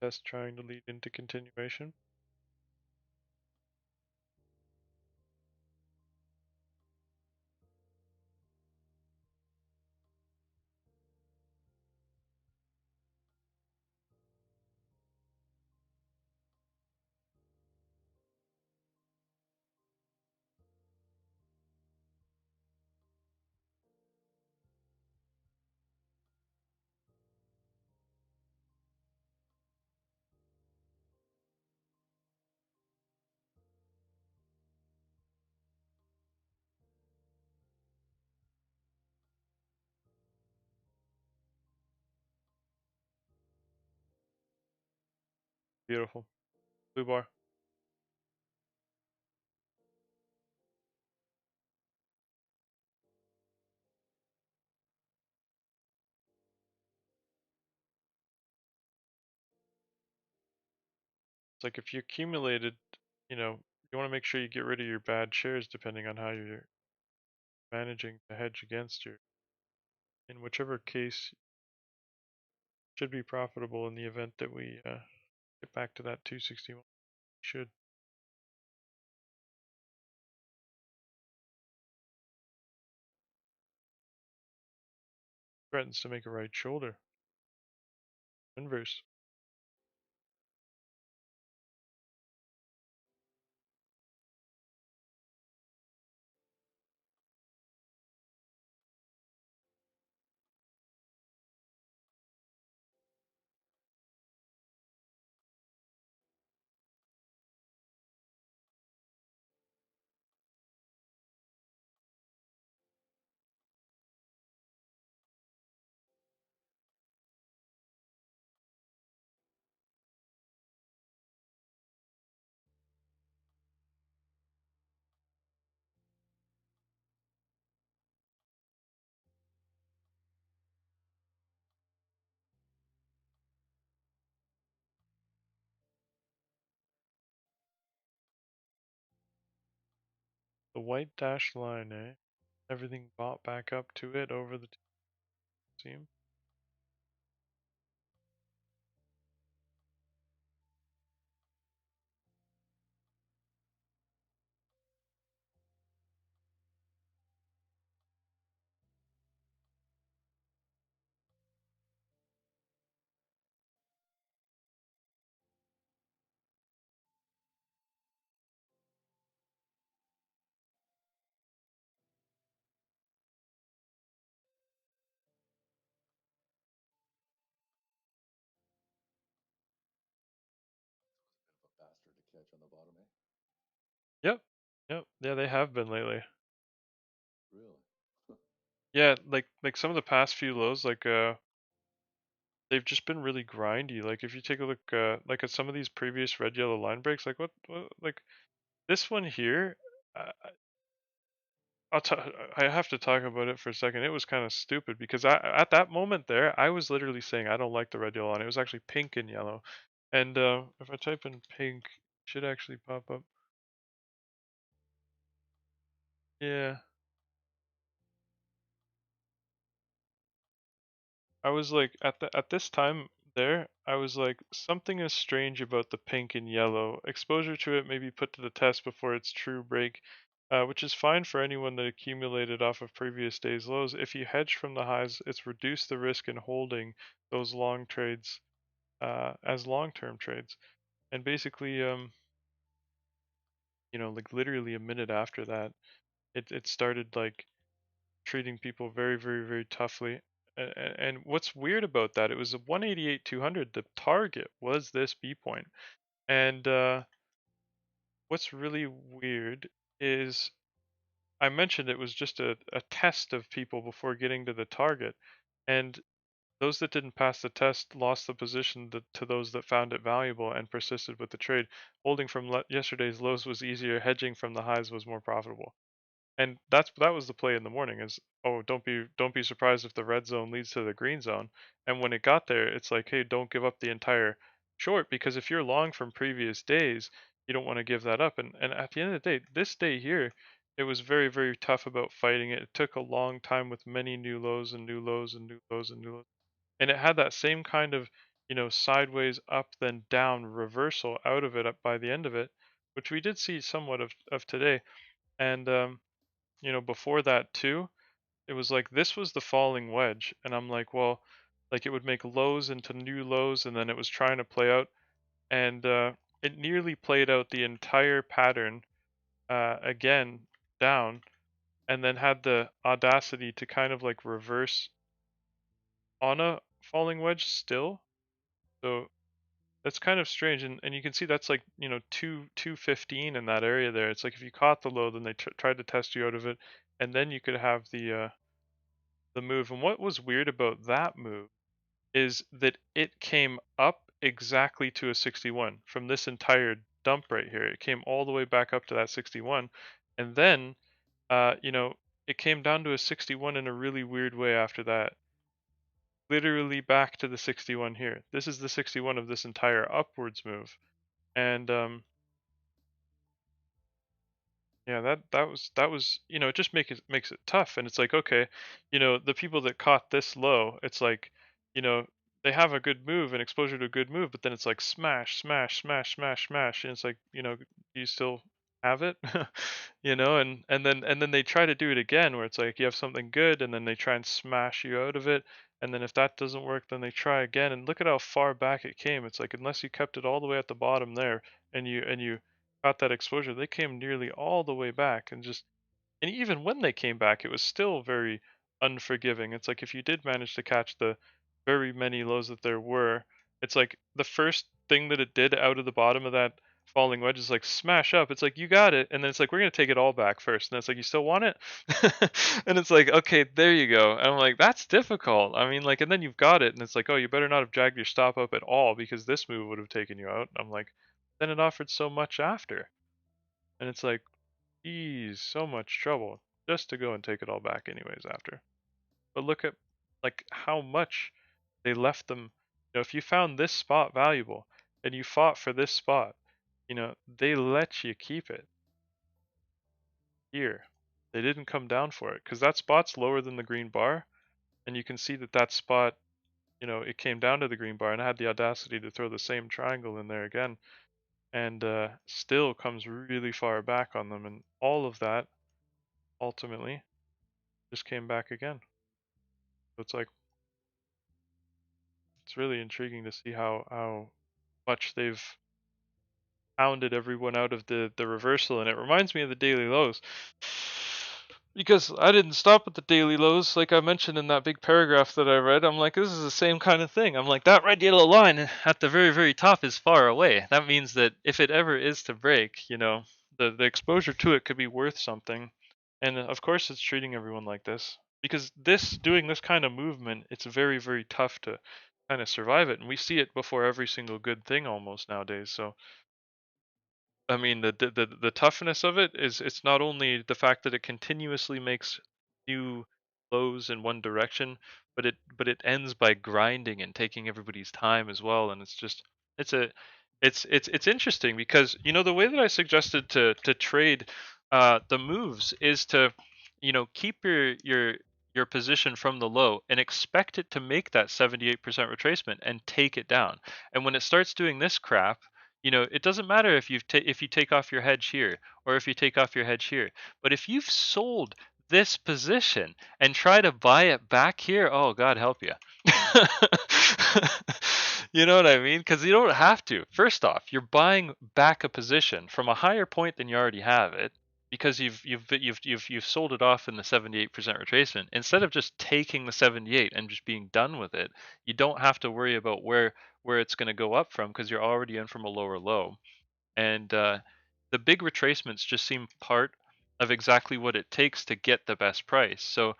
Test trying to lead into continuation. Beautiful. Blue bar. It's like if you accumulated, you know, you want to make sure you get rid of your bad shares depending on how you're managing to hedge against your. In whichever case, should be profitable in the event that we get back to that 261. Should. Threatens to make a right shoulder. Inverse. The white dashed line, eh? Everything bought back up to it over the seam. Bit of a bastard to catch on the bottom, eh? Yep. Yep. Yeah, they have been lately. Really? Yeah, like some of the past few lows, like they've just been really grindy. Like if you take a look like at some of these previous red yellow line breaks, like what like this one here, uh, I have to talk about it for a second. It was kind of stupid because at that moment there, I was literally saying I don't like the red yellow line. It was actually pink and yellow. And if I type in pink, it should actually pop up. Yeah. I was like at this time there, I was like something is strange about the pink and yellow. Exposure to it may be put to the test before its true break, which is fine for anyone that accumulated off of previous days' lows. If you hedge from the highs, it's reduced the risk in holding those long trades as long-term trades. And basically, like literally a minute after that, it started like treating people very, very, very toughly. And what's weird about that, it was a 188 200. The target was this B point. And what's really weird is I mentioned it was just a test of people before getting to the target. And those that didn't pass the test lost the position to those that found it valuable and persisted with the trade. Holding from yesterday's lows was easier, hedging from the highs was more profitable. And that was the play in the morning is, oh, don't be surprised if the red zone leads to the green zone. And when it got there, it's like, hey, don't give up the entire short because if you're long from previous days, you don't want to give that up. And at the end of the day, this day here, it was very, very tough about fighting it. It took a long time with many new lows and new lows and new lows and new lows. And it had that same kind of, sideways up then down reversal out of it up by the end of it, which we did see somewhat of today. And before that too, it was like this was the falling wedge, and I'm like, well, like it would make lows into new lows, and then it was trying to play out, and it nearly played out the entire pattern again down, and then had the audacity to kind of like reverse on a falling wedge still. So that's kind of strange, and you can see that's like 215 in that area there. It's like if you caught the low, then they tried to test you out of it, and then you could have the move. And what was weird about that move is that it came up exactly to a 61 from this entire dump right here. It came all the way back up to that 61, and then it came down to a 61 in a really weird way after that. Literally back to the 61 here. This is the 61 of this entire upwards move. And yeah, that was it just makes it tough. And it's like, okay, the people that caught this low, it's like, you know, they have a good move and exposure to a good move, but then it's like smash, smash, smash, smash, smash, and it's like, do you still have it? And then they try to do it again where it's like you have something good and then they try and smash you out of it. And then if that doesn't work, then they try again. And look at how far back it came. It's like unless you kept it all the way at the bottom there and you got that exposure, they came nearly all the way back and even when they came back, it was still very unforgiving. It's like if you did manage to catch the very many lows that there were, it's like the first thing that it did out of the bottom of that falling wedge is like smash up. It's like you got it, and then it's like we're gonna take it all back first, and it's like you still want it, and it's like okay, there you go. And I'm like that's difficult. I mean, like, and then you've got it, and it's like oh, you better not have dragged your stop up at all because this move would have taken you out. I'm like, then it offered so much after, and it's like geez, so much trouble just to go and take it all back anyways after. But look at like how much they left them. If you found this spot valuable and you fought for this spot, they let you keep it here. They didn't come down for it because that spot's lower than the green bar, and you can see that that spot, it came down to the green bar, and I had the audacity to throw the same triangle in there again, and still comes really far back on them, and all of that ultimately just came back again. So it's like it's really intriguing to see how much they've pounded everyone out of the reversal, and it reminds me of the daily lows because I didn't stop at the daily lows like I mentioned in that big paragraph that I read. I'm like, this is the same kind of thing. I'm like, that red yellow line at the very very top is far away. That means that if it ever is to break, the exposure to it could be worth something. And of course it's treating everyone like this because doing this kind of movement, it's very very tough to kind of survive it, and we see it before every single good thing almost nowadays. So I mean, the toughness of it is it's not only the fact that it continuously makes new lows in one direction, but it ends by grinding and taking everybody's time as well. And it's just it's a it's interesting because the way that I suggested to trade the moves is to keep your position from the low and expect it to make that 78% retracement and take it down. And when it starts doing this crap, it doesn't matter if you take off your hedge here or if you take off your hedge here. But if you've sold this position and try to buy it back here, oh God help you. You know what I mean? Because you don't have to. First off, you're buying back a position from a higher point than you already have it because you've sold it off in the 78% retracement. Instead of just taking the 78 and just being done with it, you don't have to worry about where it's going to go up from because you're already in from a lower low. And the big retracements just seem part of exactly what it takes to get the best price. So,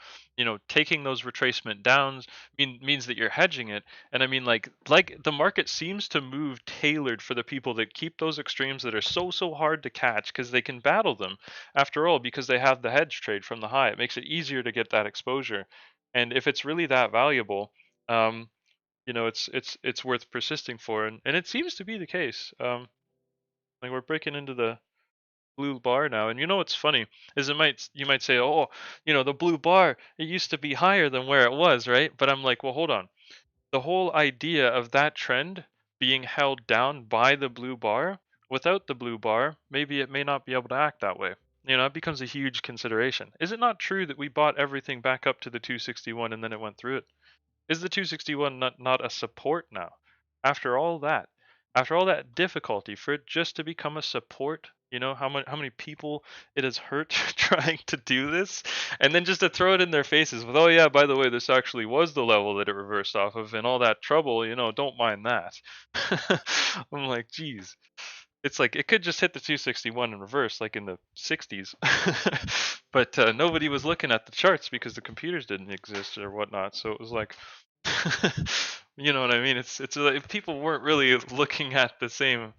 taking those retracement downs means that you're hedging it. And I mean, like the market seems to move tailored for the people that keep those extremes that are so hard to catch because they can battle them. After all, because they have the hedge trade from the high, it makes it easier to get that exposure. And if it's really that valuable, it's worth persisting for, and it seems to be the case. Like we're breaking into the blue bar now, and what's funny is you might say, oh, the blue bar, it used to be higher than where it was, right? But I'm like, well, hold on. the whole idea of that trend being held down by the blue bar, without the blue bar, maybe it may not be able to act that way. It becomes a huge consideration. Is it not true that we bought everything back up to the 261 and then it went through it? Is the 261 not a support now? After all that, after all that difficulty for it just to become a support, how many people it has hurt trying to do this, and then just to throw it in their faces with, oh yeah, by the way, this actually was the level that it reversed off of, and all that trouble, don't mind that. I'm like, geez. It's like it could just hit the 261 in reverse, like in the 60s, but nobody was looking at the charts because the computers didn't exist or whatnot. So it was like, you know what I mean? It's like people weren't really looking at the same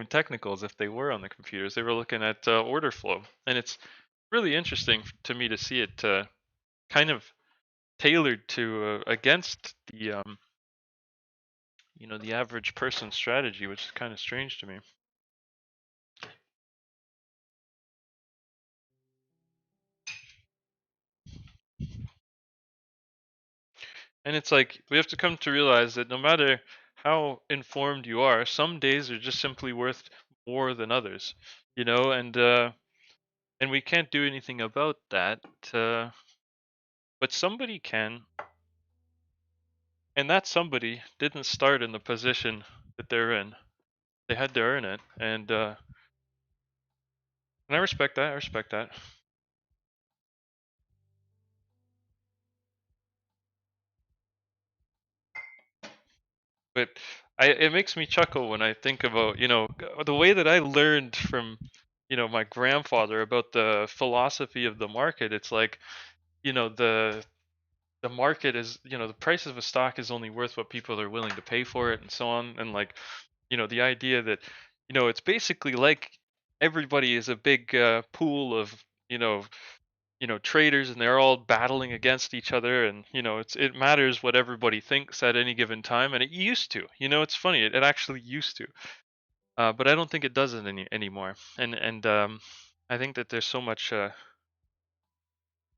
technicals if they were on the computers. They were looking at order flow, and it's really interesting to me to see it kind of tailored to against the average person strategy, which is kind of strange to me. And it's like we have to come to realize that no matter how informed you are, some days are just simply worth more than others, and we can't do anything about that. But somebody can, and that somebody didn't start in the position that they're in. They had to earn it, and I respect that. I respect that. But it makes me chuckle when I think about the way that I learned from my grandfather about the philosophy of the market. It's like the market is the price of a stock is only worth what people are willing to pay for it, and so on. And like the idea that it's basically like everybody is a big pool of you know traders, and they're all battling against each other, and it matters what everybody thinks at any given time, and it used to. It's funny, it actually used to, but I don't think it does it anymore. And I think that there's so much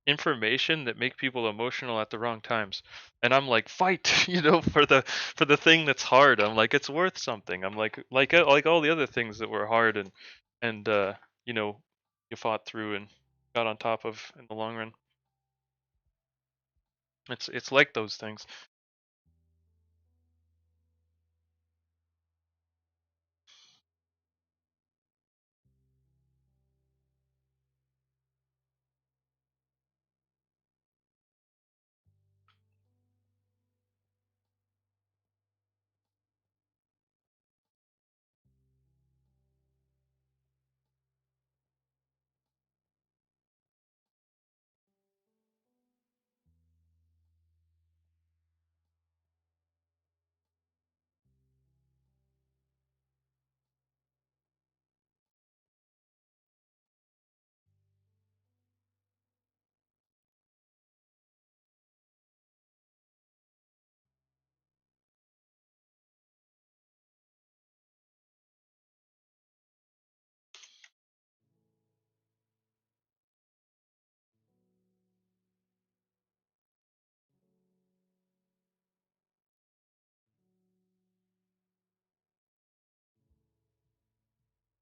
information that make people emotional at the wrong times, and I'm like, fight, for the thing that's hard. I'm like, it's worth something. I'm like all the other things that were hard, and you know you fought through and got on top of in the long run. It's like those things.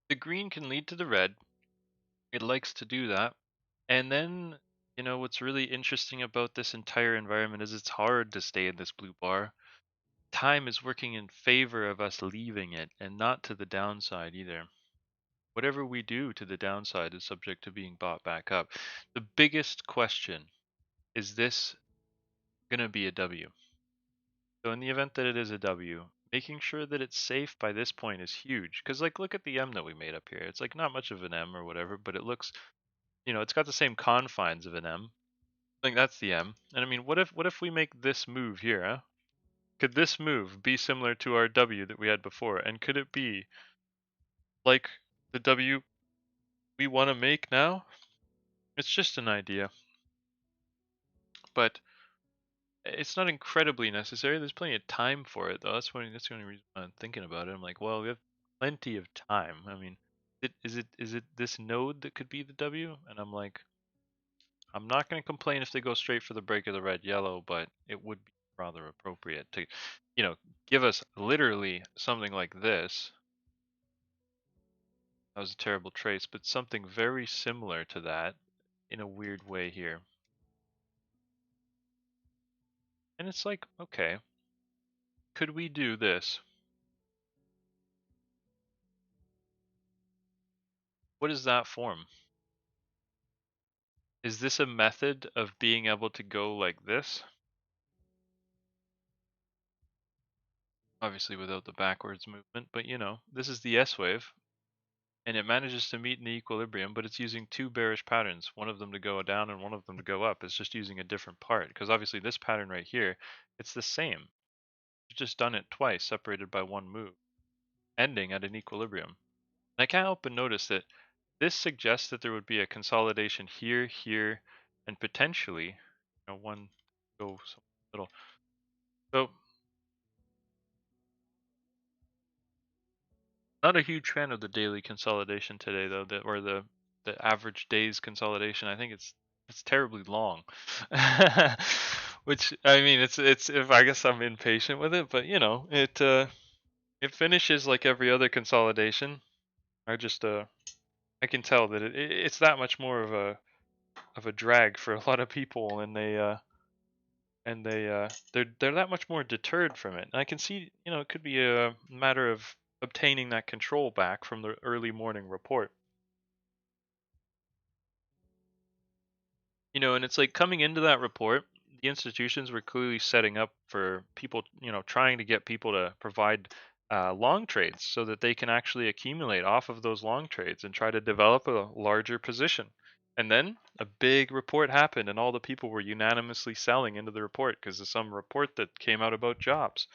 The green can lead to the red. It likes to do that. And then, what's really interesting about this entire environment is it's hard to stay in this blue bar. Time is working in favor of us leaving it, and not to the downside either. Whatever we do to the downside is subject to being bought back up. The biggest question is this going to be a W? So, in the event that it is a W, making sure that it's safe by this point is huge. Because, like, look at the M that we made up here. It's like not much of an M or whatever, but it looks, it's got the same confines of an M. I think that's the M. And I mean, what if we make this move here? Huh? Could this move be similar to our W that we had before? And could it be like the W we want to make now? It's just an idea, but it's not incredibly necessary. There's plenty of time for it, though. That's the only reason I'm thinking about it. I'm like, well, we have plenty of time. I mean, is it this node that could be the W? And I'm like, I'm not going to complain if they go straight for the break of the red yellow, but it would be rather appropriate to, give us literally something like this. That was a terrible trace, but something very similar to that in a weird way here. And it's like, okay, could we do this? What is that form? Is this a method of being able to go like this? Obviously without the backwards movement, but this is the S wave, and it manages to meet in the equilibrium, but it's using two bearish patterns, one of them to go down and one of them to go up. It's just using a different part, because obviously this pattern right here, it's the same. You've just done it twice, separated by one move, ending at an equilibrium. And I can't help but notice that this suggests that there would be a consolidation here, here, and potentially, one go somewhere in the middle. So, not a huge fan of the daily consolidation today, though, or the average days consolidation. I think it's terribly long. Which, I mean, it's if I guess I'm impatient with it, but it finishes like every other consolidation. I can tell that it's that much more of a drag for a lot of people, and they're that much more deterred from it. And I can see, it could be a matter of obtaining that control back from the early morning report. And it's like coming into that report, the institutions were clearly setting up for people, trying to get people to provide long trades so that they can actually accumulate off of those long trades and try to develop a larger position. And then a big report happened, and all the people were unanimously selling into the report because of some report that came out about jobs.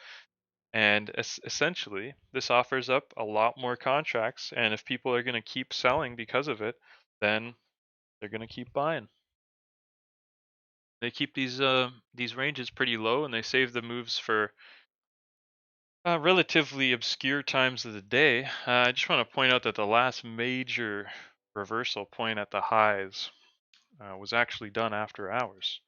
And essentially, this offers up a lot more contracts. And if people are going to keep selling because of it, then they're going to keep buying. They keep these ranges pretty low, and they save the moves for relatively obscure times of the day. I just want to point out that the last major reversal point at the highs was actually done after hours,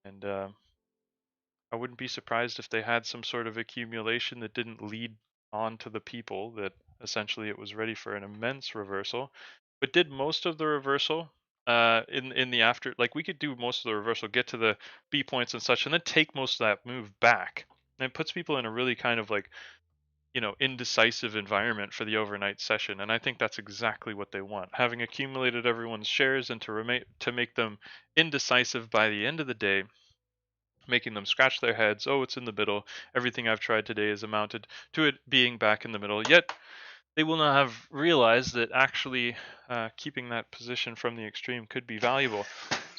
and I wouldn't be surprised if they had some sort of accumulation that didn't lead on to the people that essentially it was ready for an immense reversal, but did most of the reversal in the after. Like, we could do most of the reversal, get to the B points and such, and then take most of that move back. And it puts people in a really kind of like, indecisive environment for the overnight session, and I think that's exactly what they want. Having accumulated everyone's shares and to make them indecisive by the end of the day, making them scratch their heads. Oh, it's in the middle. Everything I've tried today has amounted to it being back in the middle. Yet they will not have realized that actually keeping that position from the extreme could be valuable.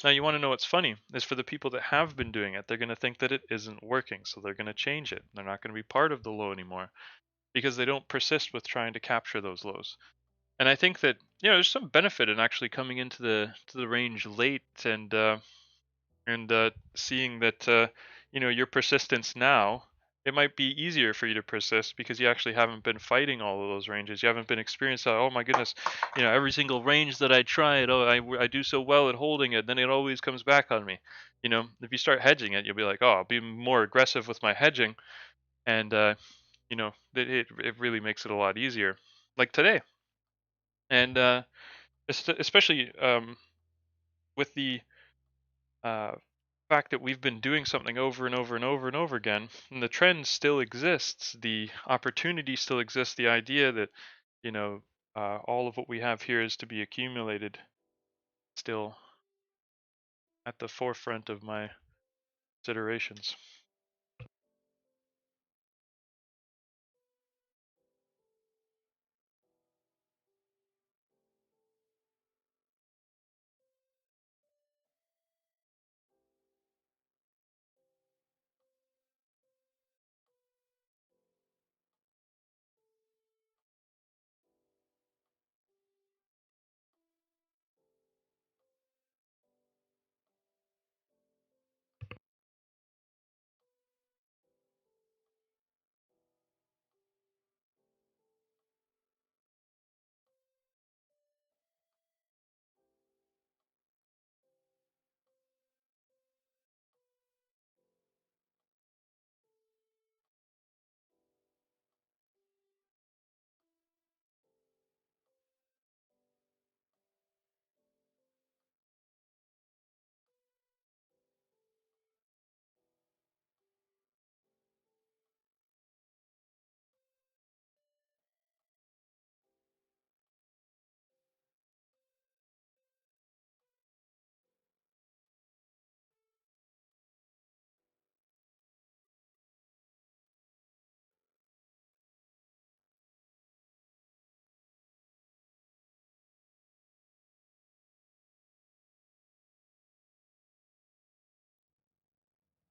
Now, you want to know what's funny is for the people that have been doing it, they're going to think that it isn't working, so they're going to change it. They're not going to be part of the low anymore because they don't persist with trying to capture those lows. And I think that there's some benefit in actually coming into the range late and seeing that your persistence now, it might be easier for you to persist because you actually haven't been fighting all of those ranges. You haven't been experiencing, oh my goodness, every single range that I try, I do so well at holding it, then it always comes back on me. If you start hedging it, you'll be like, oh, I'll be more aggressive with my hedging, and it really makes it a lot easier, like today. And especially with the uh, fact that we've been doing something over and over and over and over again, and the trend still exists, the opportunity still exists, the idea that, you know, all of what we have here is to be accumulated, still at the forefront of my considerations.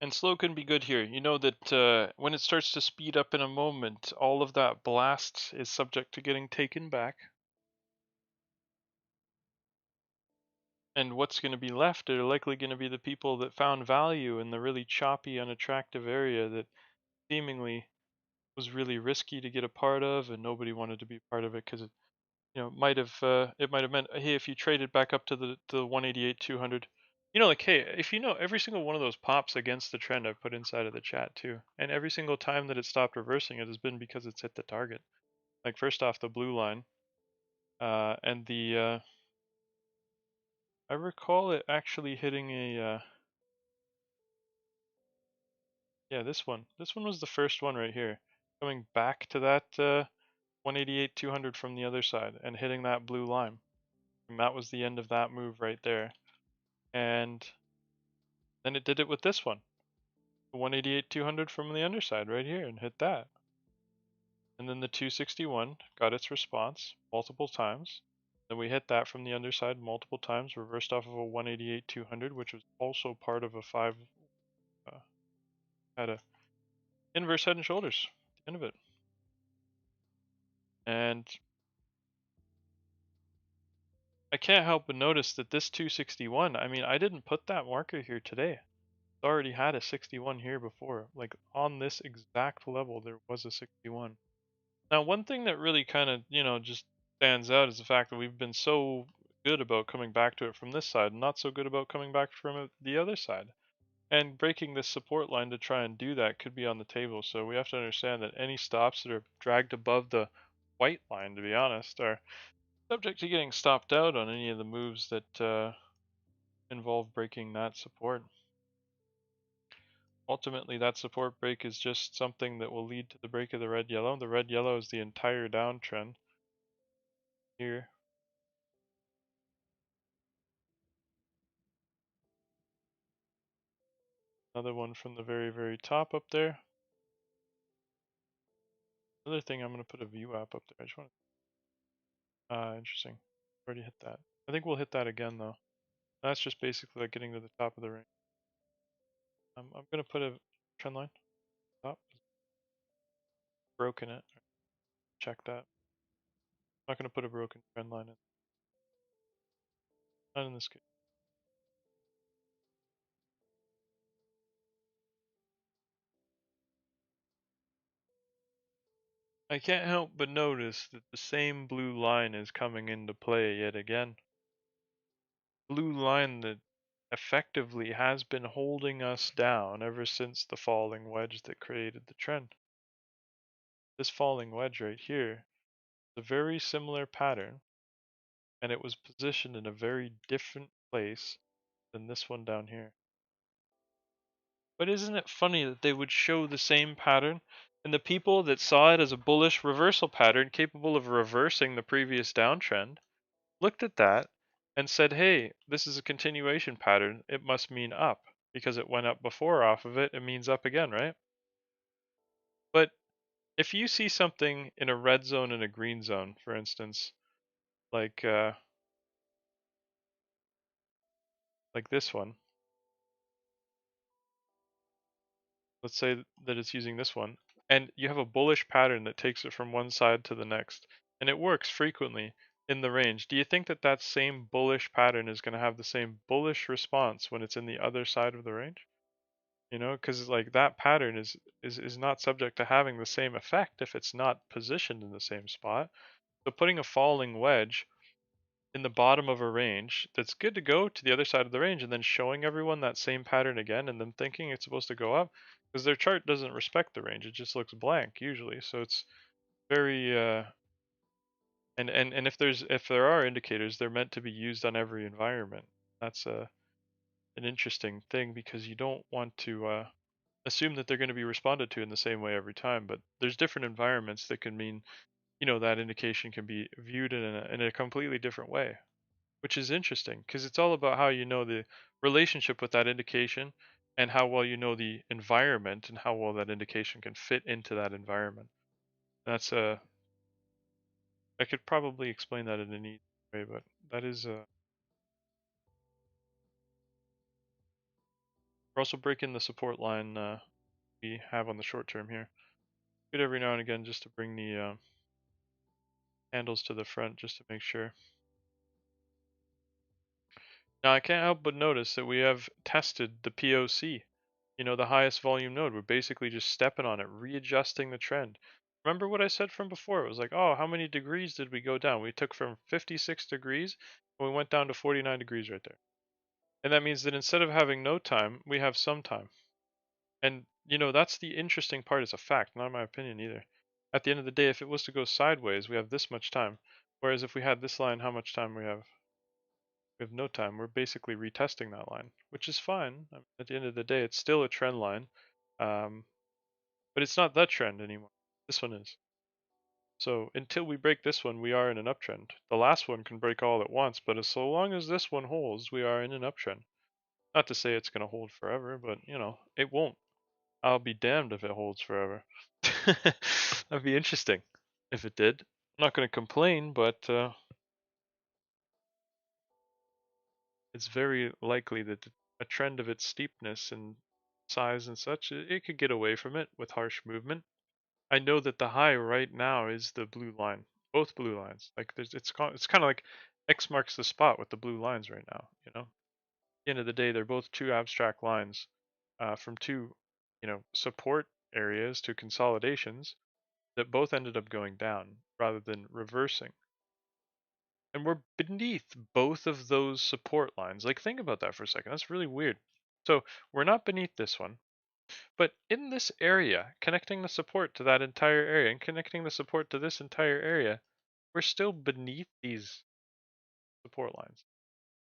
And slow can be good here. You know that when it starts to speed up in a moment, all of that blast is subject to getting taken back. And what's going to be left are likely going to be the people that found value in the really choppy, unattractive area that seemingly was really risky to get a part of, and nobody wanted to be part of it because it might have meant, hey, if you traded back up to the 188 200, like, hey, if every single one of those pops against the trend, I've put inside of the chat too, and every single time that it stopped reversing, it has been because it's hit the target. Like, first off, the blue line, and the I recall it actually hitting a yeah, this one was the first one right here, coming back to that 188 200 from the other side and hitting that blue line, and that was the end of that move right there. And then it did it with this one, 188 200 from the underside right here, and hit that. And then the 261 got its response multiple times. Then we hit that from the underside multiple times, reversed off of a 188 200, which was also part of a 5, had a inverse head and shoulders at the end of it. And I can't help but notice that this 261, I mean, I didn't put that marker here today. It's already had a 61 here before. Like, on this exact level, there was a 61. Now, one thing that really kind of, just stands out is the fact that we've been so good about coming back to it from this side, and not so good about coming back from it the other side. And breaking this support line to try and do that could be on the table. So we have to understand that any stops that are dragged above the white line, to be honest, are subject to getting stopped out on any of the moves that involve breaking that support. Ultimately, that support break is just something that will lead to the break of the red yellow. The red yellow is the entire downtrend here. Another one from the very, very top up there. Another thing, I'm going to put a view app up there. I just want to, interesting. Already hit that. I think we'll hit that again though. That's just basically like getting to the top of the range. I'm going to put a trend line. Top. Broken it. Check that. I'm not going to put a broken trend line in. Not in this case. I can't help but notice that the same blue line is coming into play yet again. Blue line that effectively has been holding us down ever since the falling wedge that created the trend. This falling wedge right here is a very similar pattern, and it was positioned in a very different place than this one down here. But isn't it funny that they would show the same pattern, and the people that saw it as a bullish reversal pattern capable of reversing the previous downtrend looked at that and said, hey, this is a continuation pattern, it must mean up, because it went up before off of it, it means up again, right? But if you see something in a red zone and a green zone, for instance, like this one, let's say that it's using this one, and you have a bullish pattern that takes it from one side to the next, and it works frequently in the range, do you think that that same bullish pattern is going to have the same bullish response when it's in the other side of the range? Because like that pattern is not subject to having the same effect if it's not positioned in the same spot. So putting a falling wedge in the bottom of a range that's good to go to the other side of the range, and then showing everyone that same pattern again, and then thinking it's supposed to go up, because their chart doesn't respect the range, it just looks blank usually. So it's very and if there are indicators, they're meant to be used on every environment. That's an interesting thing, because you don't want to assume that they're going to be responded to in the same way every time, but there's different environments that can mean, that indication can be viewed in a completely different way, which is interesting because it's all about how you know the relationship with that indication, and how well you know the environment, and how well that indication can fit into that environment. That's I could probably explain that in an easy way, but that is We're also breaking the support line we have on the short term here. Good every now and again just to bring the handles to the front just to make sure. Now I can't help but notice that we have tested the POC, the highest volume node. We're basically just stepping on it, readjusting the trend. Remember what I said from before? It was like, oh, how many degrees did we go down? We took from 56 degrees and we went down to 49 degrees right there. And that means that instead of having no time, we have some time. And that's the interesting part. It's a fact, not my opinion either. At the end of the day, if it was to go sideways, we have this much time. Whereas if we had this line, how much time we have? We have no time. We're basically retesting that line, which is fine. At the end of the day, it's still a trend line, um, but it's not the trend anymore. This one is. So until we break this one, we are in an uptrend. The last one can break all at once, but as so long as this one holds, we are in an uptrend. Not to say it's going to hold forever, but it won't. I'll be damned if it holds forever. That'd be interesting if it did. I'm not going to complain, but it's very likely that a trend of its steepness and size and such, it could get away from it with harsh movement. I know that the high right now is the blue line, both blue lines. Like it's kind of like X marks the spot with the blue lines right now. At the end of the day, they're both two abstract lines from two, support areas to consolidations that both ended up going down rather than reversing. And we're beneath both of those support lines. Like, think about that for a second. That's really weird. So, we're not beneath this one, but in this area, connecting the support to that entire area and connecting the support to this entire area, we're still beneath these support lines.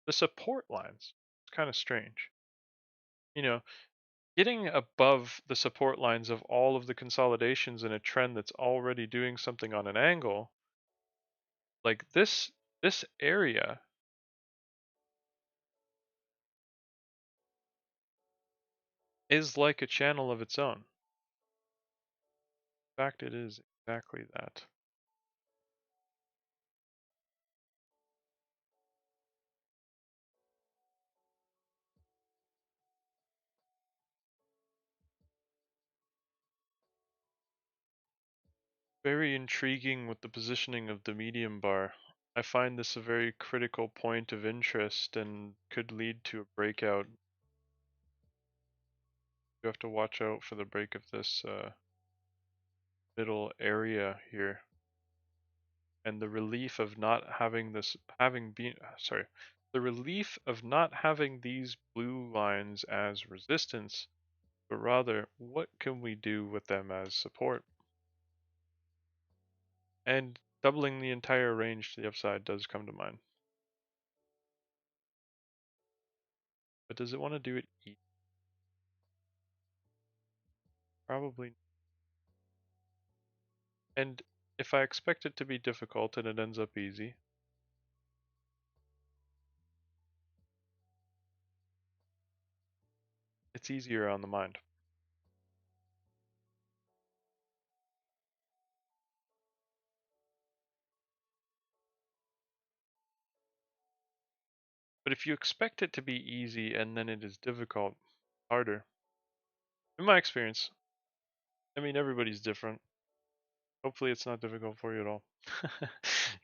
The support lines, it's kind of strange. You know, Getting above the support lines of all of the consolidations in a trend that's already doing something on an angle, like this area is like a channel of its own. In fact, it is exactly that. Very intriguing with the positioning of the medium bar. I find this a very critical point of interest and could lead to a breakout. You have to watch out for the break of this middle area here. And the relief of not having this, the relief of not having these blue lines as resistance, but rather what can we do with them as support? And doubling the entire range to the upside does come to mind. But does it want to do it easy? Probably. And if I expect it to be difficult and it ends up easy, it's easier on the mind. But if you expect it to be easy and then it is difficult, harder. In my experience, I mean, everybody's different. Hopefully, it's not difficult for you at all.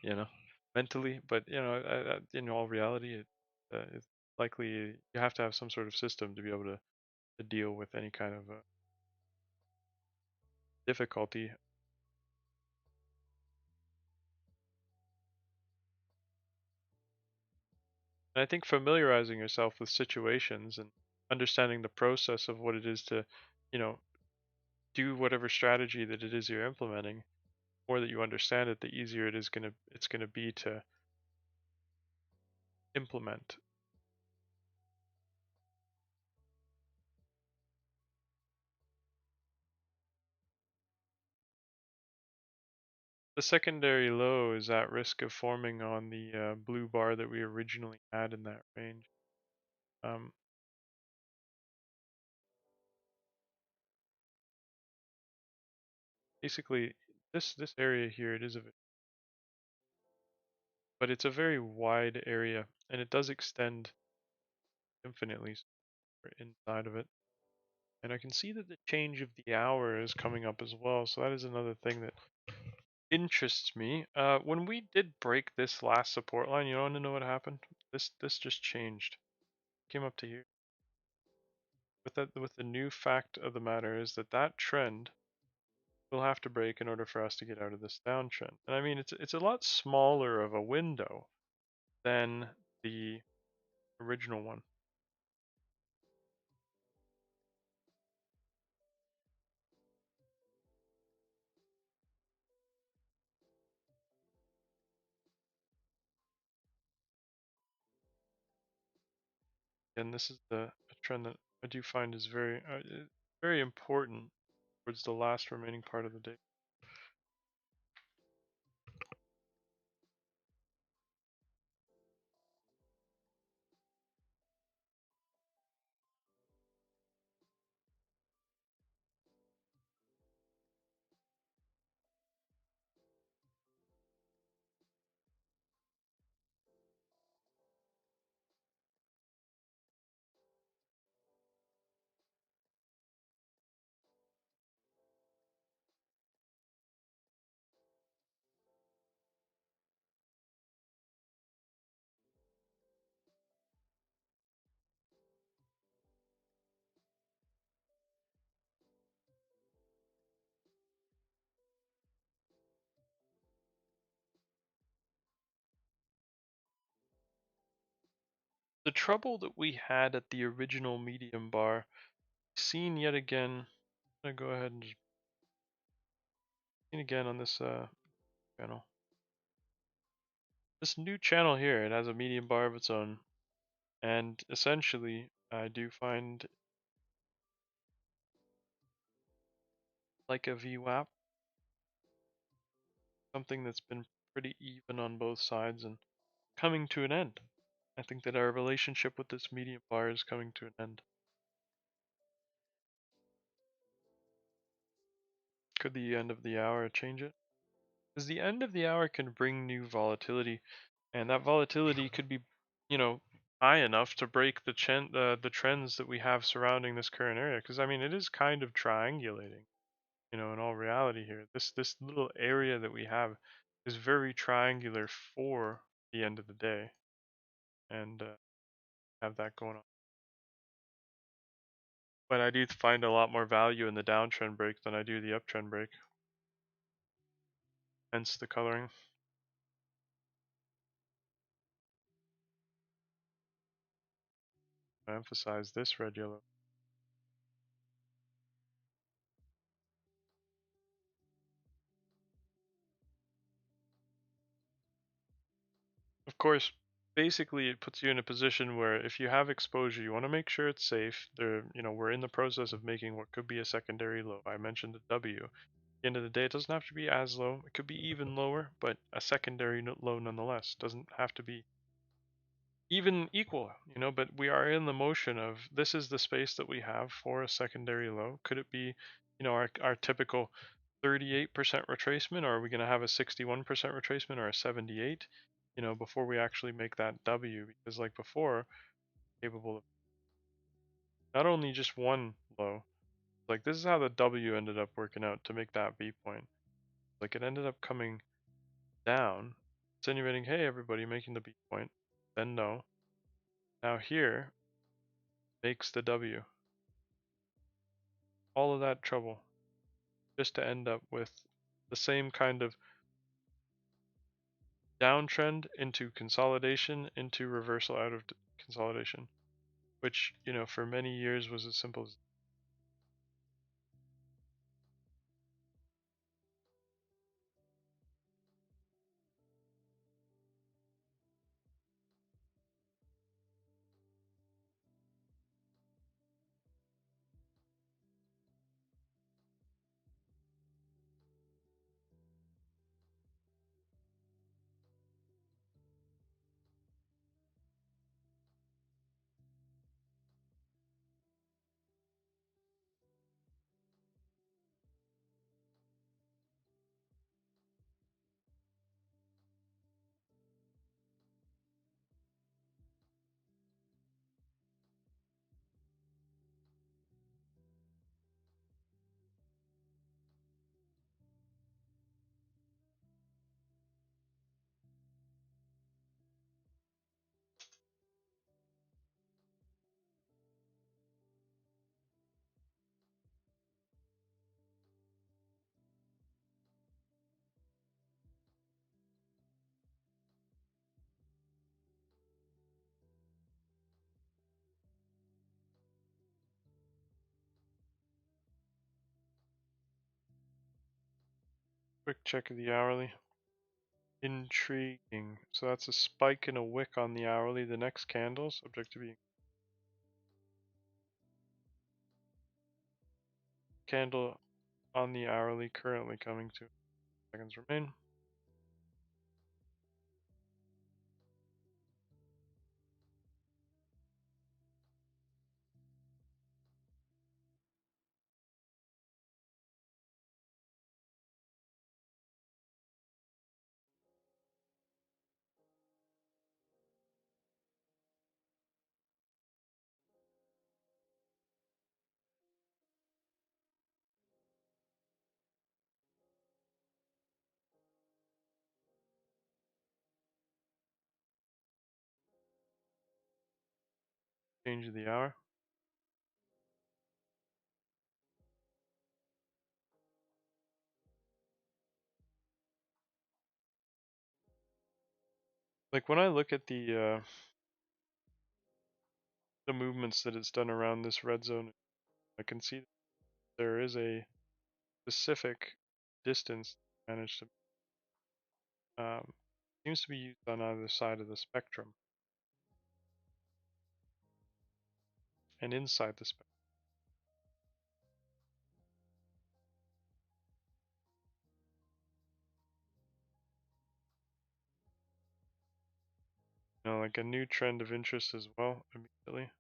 you know, mentally, but in all reality, it's likely you have to have some sort of system to be able to deal with any kind of difficulty. And I think familiarizing yourself with situations and understanding the process of what it is to, you know, do whatever strategy that it is you're implementing, the more that you understand it, the easier it's gonna be to implement. The secondary low is at risk of forming on the blue bar that we originally had in that range. Um, Basically, this area here, but it's a very wide area, and it does extend infinitely inside of it. And I can see that the change of the hour is coming up as well, so that is another thing that interests me. When we did break this last support line, you want to know what happened? This just changed. Came up to here. With the new fact of the matter is that that trend will have to break in order for us to get out of this downtrend. And I mean, it's a lot smaller of a window than the original one. And this is a trend that I do find is very important towards the last remaining part of the day. The trouble that we had at the original medium bar, seen yet again. I'm gonna go ahead and just seen again on this channel. This new channel here, it has a medium bar of its own, and essentially I do find like a VWAP, something that's been pretty even on both sides and coming to an end. I think that our relationship with this medium bar is coming to an end. Could the end of the hour change it? Because the end of the hour can bring new volatility, and that volatility could be, you know, high enough to break the trends that we have surrounding this current area. Because I mean, it is kind of triangulating, in all reality here. This little area that we have is very triangular for the end of the day, and have that going on. But I do find a lot more value in the downtrend break than I do the uptrend break. Hence the coloring. I emphasize this red yellow. Of course, basically it puts you in a position where if you have exposure, you want to make sure it's safe. We're in the process of making what could be a secondary low. I mentioned the W. At the end of the day, it doesn't have to be as low. It could be even lower, but a secondary low nonetheless. Doesn't have to be even equal, but we are in the motion of this is the space that we have for a secondary low. Could it be, our typical 38% retracement, or are we going to have a 61% retracement or a 78, before we actually make that W? Because like before, capable of not only just one low, like this is how the W ended up working out to make that B point. Like it ended up coming down, insinuating, hey, everybody making the B point, then no. Now here makes the W. All of that trouble just to end up with the same kind of downtrend into consolidation into reversal out of consolidation, which, for many years was as simple as Quick check of the hourly. Intriguing. So that's a spike and a wick on the hourly. The next candle, subject to being candle on the hourly, currently coming to seconds remain. Change of the hour. Like when I look at the movements that it's done around this red zone, I can see there is a specific distance managed to seems to be used on either side of the spectrum and inside the spectrum. You know, like a new trend of interest as well immediately.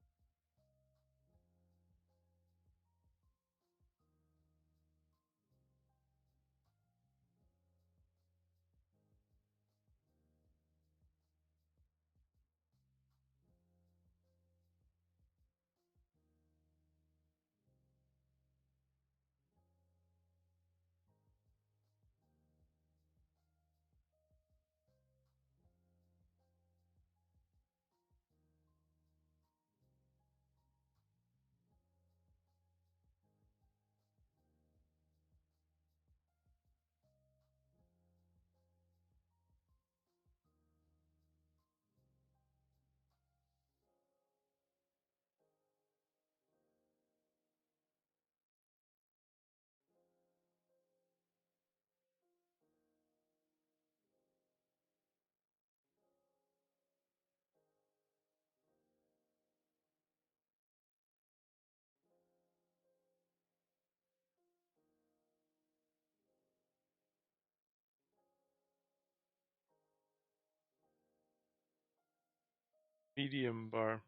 Medium bar.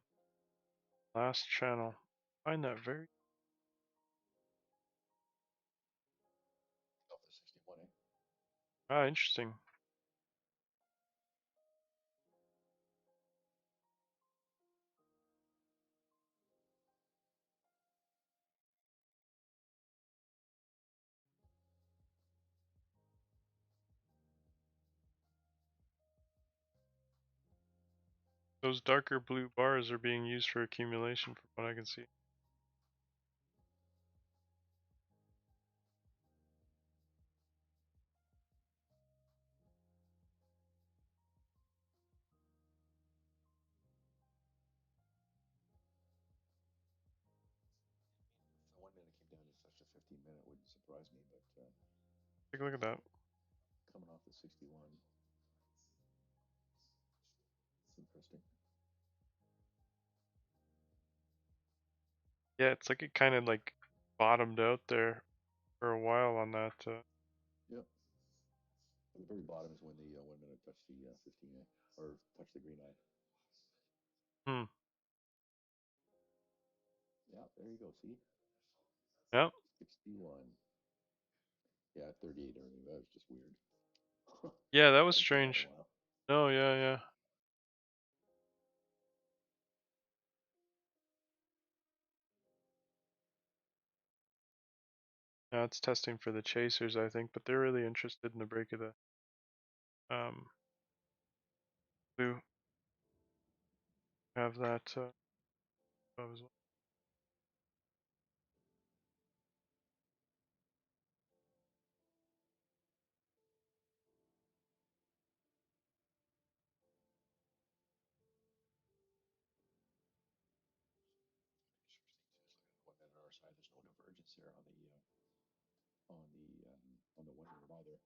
Last channel. I find that very Off the 61, eh? interesting. Those darker blue bars are being used for accumulation from what I can see. If the 1 minute came down to such a 15-minute, wouldn't surprise me, but Take a look at that. coming off the 61, it's interesting. Yeah, it's like it kind of like bottomed out there for a while on that. Yep. At the very bottom is when the 1 minute touched the 15, or touched the green eye. Hmm. Yeah, there you go. See, Yeah. 61. Yeah, 38 earning. That was just weird. Yeah, that was Hadn't seen that in a strange. while. Oh, yeah, yeah. Yeah, it's testing for the chasers, I think, but they're really interested in the break of the blue. Have that above as well. One minute on our side, there's no divergence there on the 1 minute either.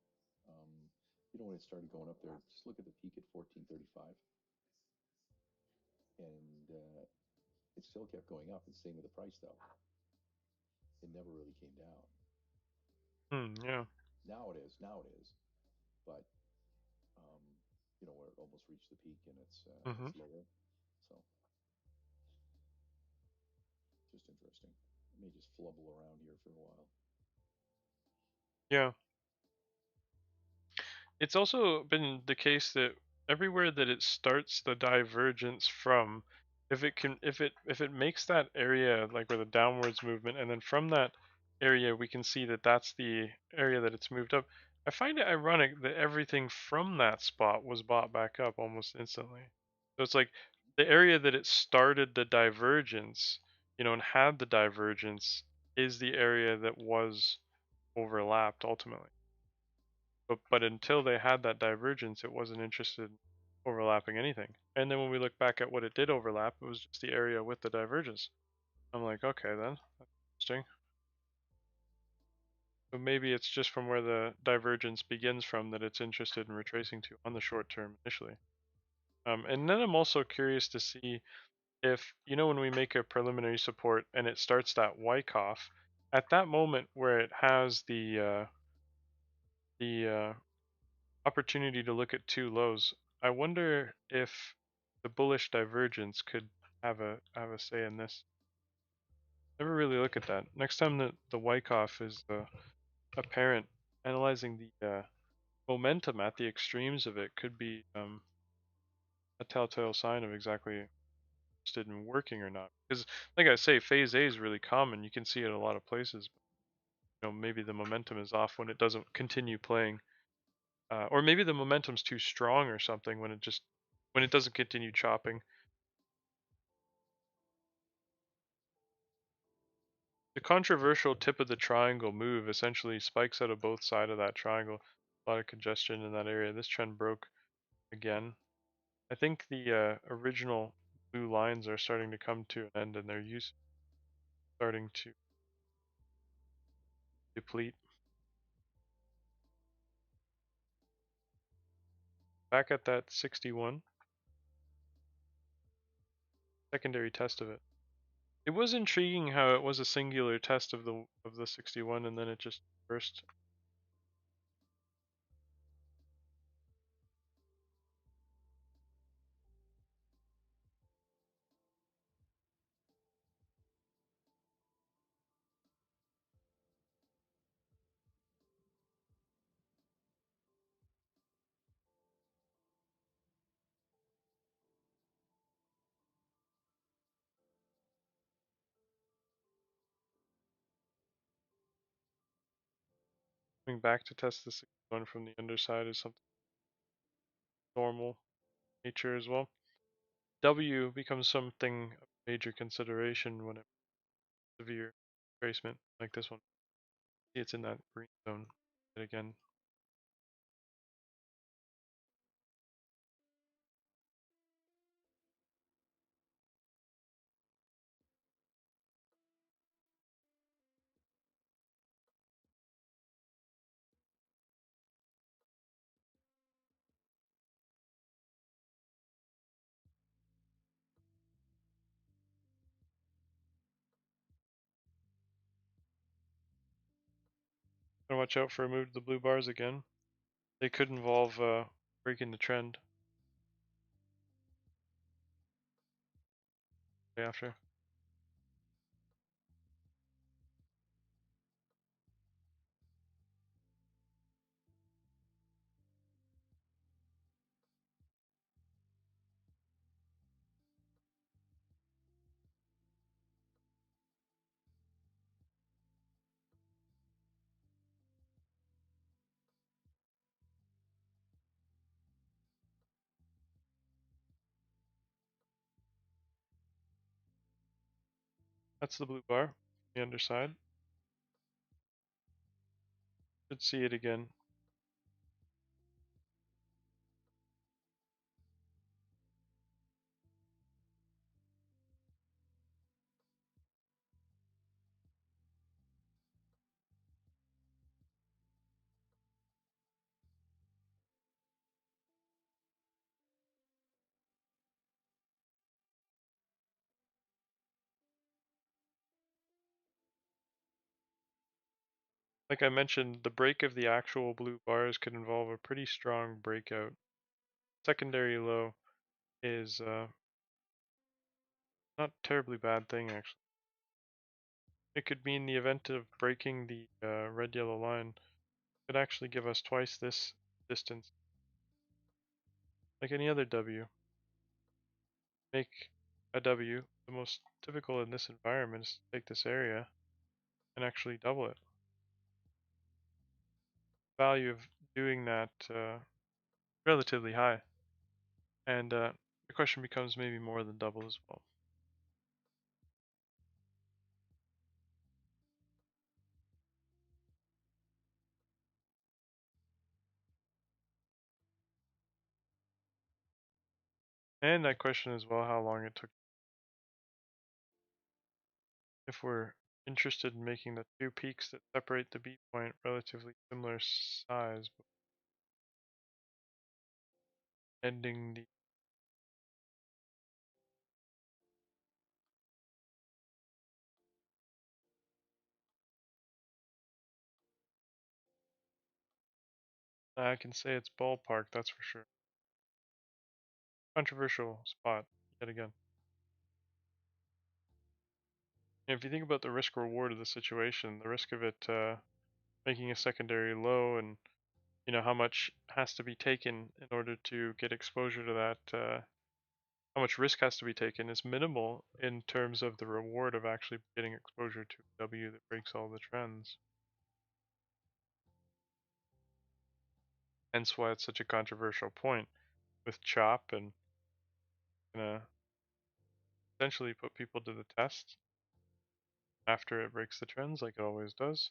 You know, when it started going up there, just look at the peak at 1435, and it still kept going up. And same with the price, though. It never really came down. Yeah. Now it is. Now it is. But um, you know, where it almost reached the peak and Hmm. it's lower. So just interesting. It may just flubble around here for a while. Yeah. It's also been the case that everywhere that it starts the divergence from, if it makes that area like with a downwards movement, and then from that area we can see that that's the area that it's moved up. I find it ironic that everything from that spot was bought back up almost instantly. So it's like the area that it started the divergence, and had the divergence, is the area that was overlapped ultimately. But until they had that divergence, it wasn't interested in overlapping anything. And then when we look back at what it did overlap, it was just the area with the divergence. I'm like, okay, then that's interesting. So maybe it's just from where the divergence begins from that it's interested in retracing to on the short term initially. And then I'm also curious to see if, when we make a preliminary support and it starts that Wyckoff, at that moment where it has the opportunity to look at two lows, I wonder if the bullish divergence could have a say in this. Never really look at that. Next time that the Wyckoff is apparent, analyzing the momentum at the extremes of it could be a telltale sign of exactly interested in working or not. Because, like I say, phase A is really common. You can see it in a lot of places. But, maybe the momentum is off when it doesn't continue playing. Or maybe the momentum's too strong or something when it doesn't continue chopping. The controversial tip of the triangle move essentially spikes out of both sides of that triangle. A lot of congestion in that area. This trend broke again. I think the original blue lines are starting to come to an end and their use starting to deplete. Back at that 61, secondary test of it. It was intriguing how it was a singular test of the 61 and then it just burst. Coming back to test the 61 from the underside is something normal nature as well. W becomes something of major consideration when it severe tracement like this one. See, it's in that green zone. And again, gotta watch out for a move to the blue bars again. They could involve breaking the trend after. That's the blue bar, the underside. Should see it again. Like I mentioned, the break of the actual blue bars could involve a pretty strong breakout. Secondary low is not a terribly bad thing actually. It could mean the event of breaking the red yellow line could actually give us twice this distance, like any other W. Make a W. The most typical in this environment is to take this area and actually double it. Value of doing that relatively high, and the question becomes maybe more than double as well. And I question as well how long it took. If we're interested in making the two peaks that separate the B point relatively similar size, but ending the I can say it's ballpark, that's for sure. Controversial spot, yet again. If you think about the risk reward of the situation, the risk of it making a secondary low and how much has to be taken in order to get exposure to that, how much risk has to be taken is minimal in terms of the reward of actually getting exposure to a W that breaks all the trends. Hence why it's such a controversial point with chop and gonna essentially put people to the test after it breaks the trends like it always does.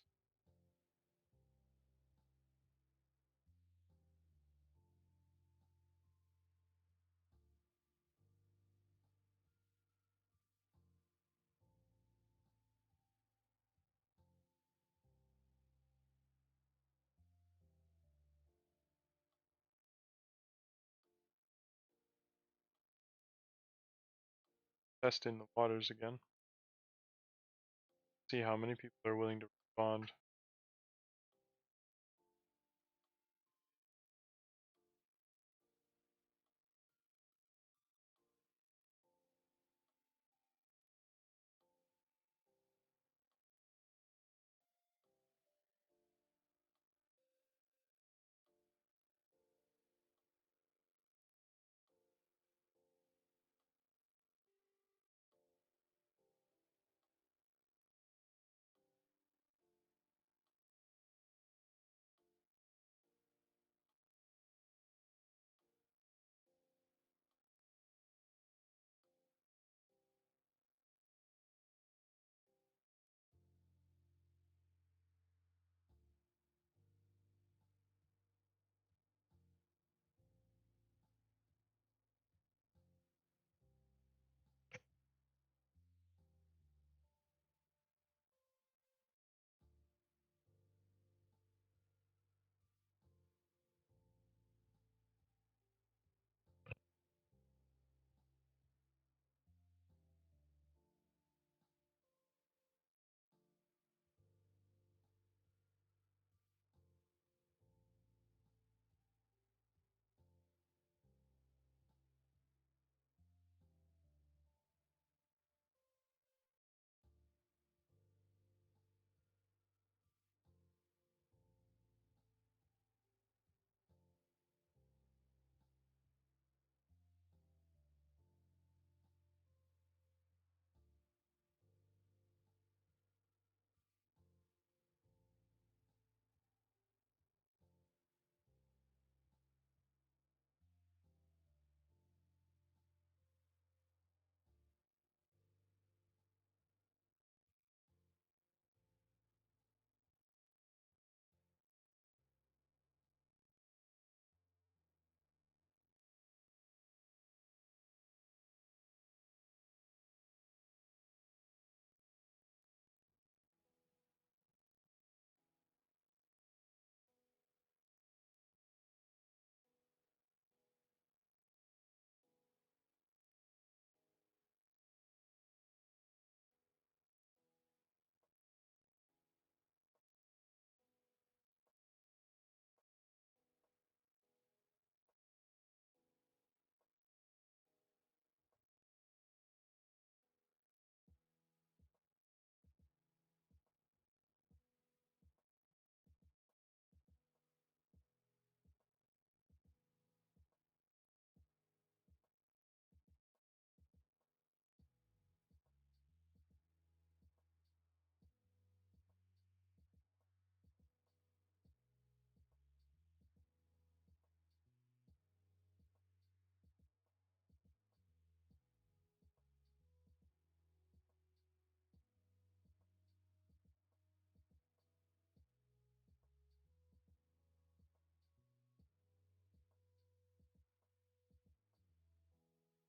Testing the waters again. See how many people are willing to respond.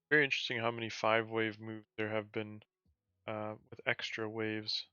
Very interesting how many 5-wave moves there have been with extra waves.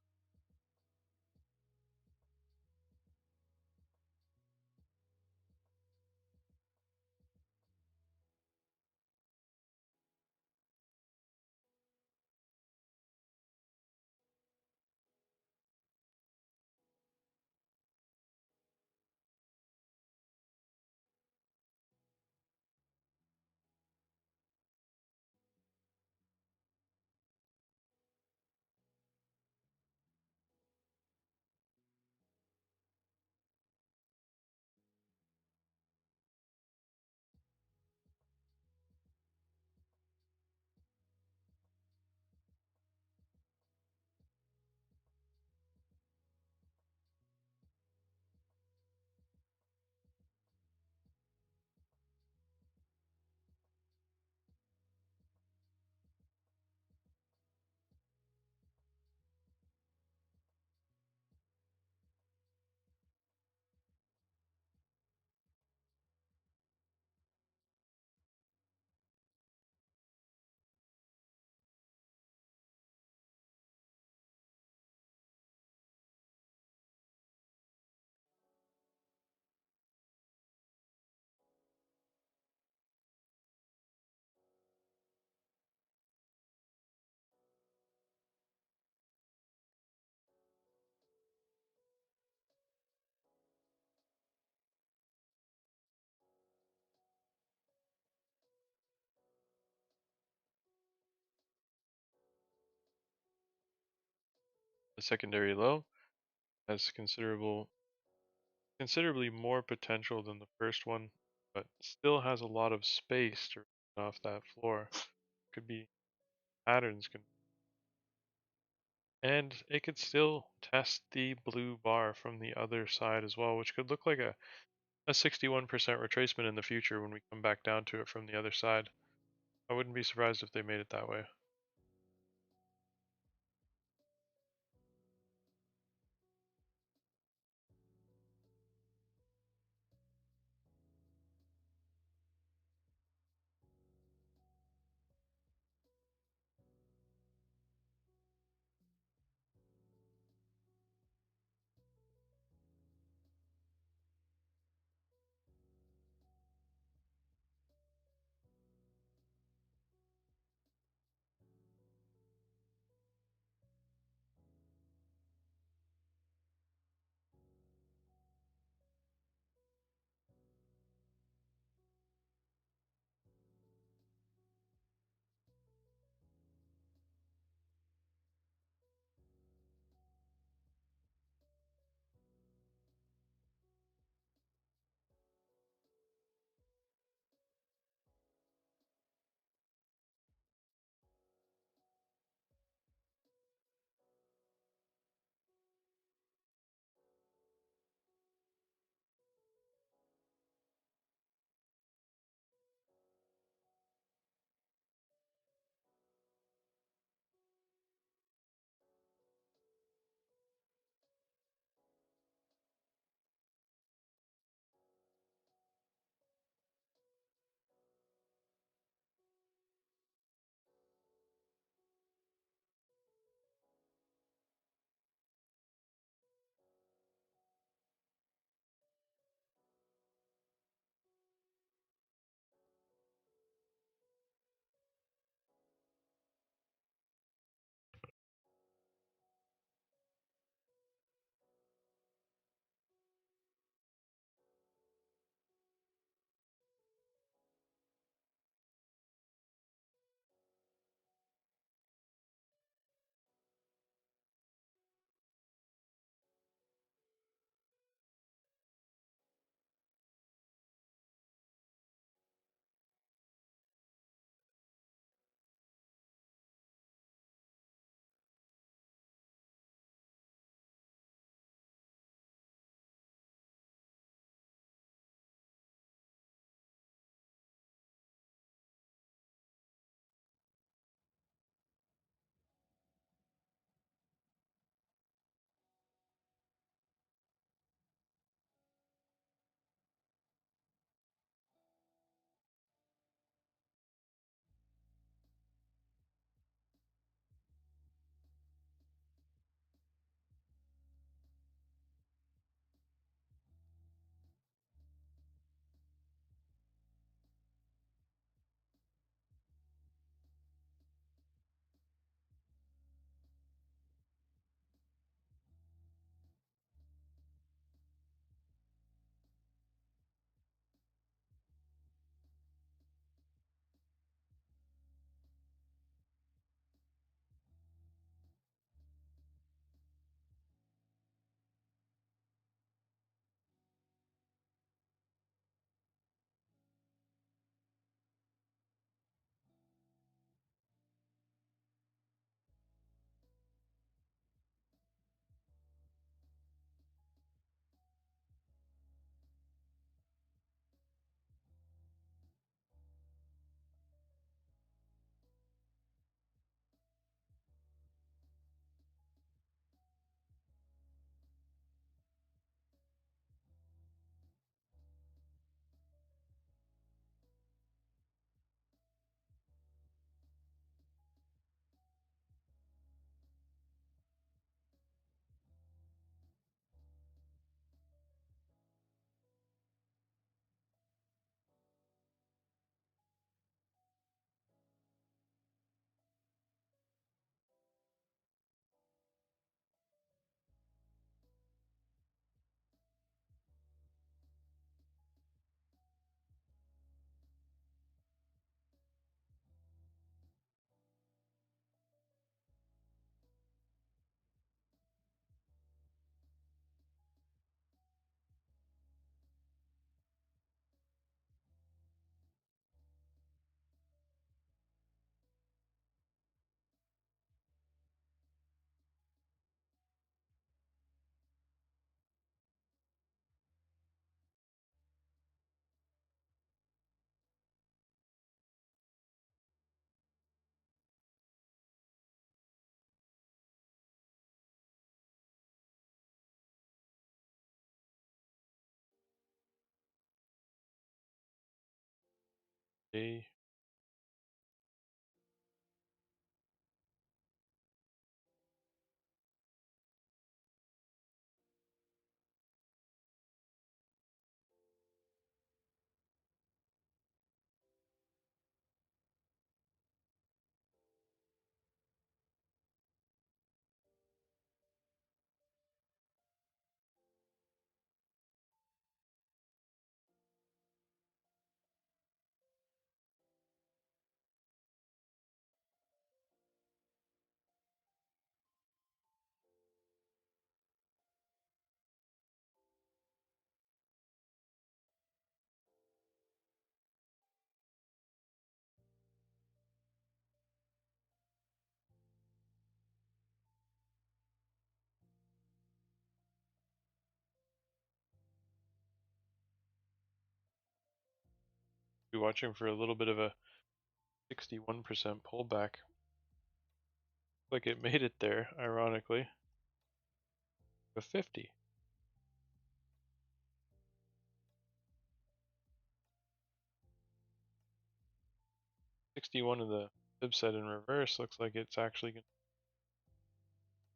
The secondary low has considerably more potential than the first one, but still has a lot of space to run off that floor. Could be patterns can, and it could still test the blue bar from the other side as well, which could look like a 61% retracement in the future when we come back down to it from the other side. I wouldn't be surprised if they made it that way. day. Be watching for a little bit of a 61% pullback. Like it made it there, ironically. A 50. 61 of the fib set in reverse looks like it's actually going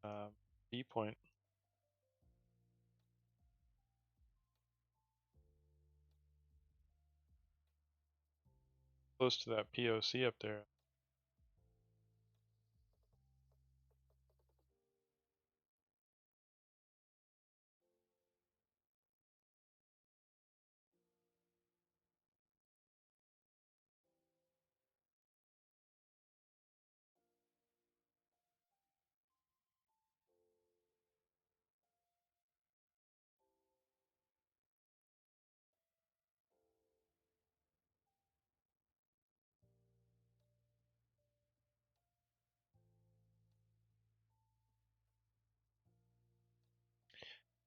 to B point close to that POC up there.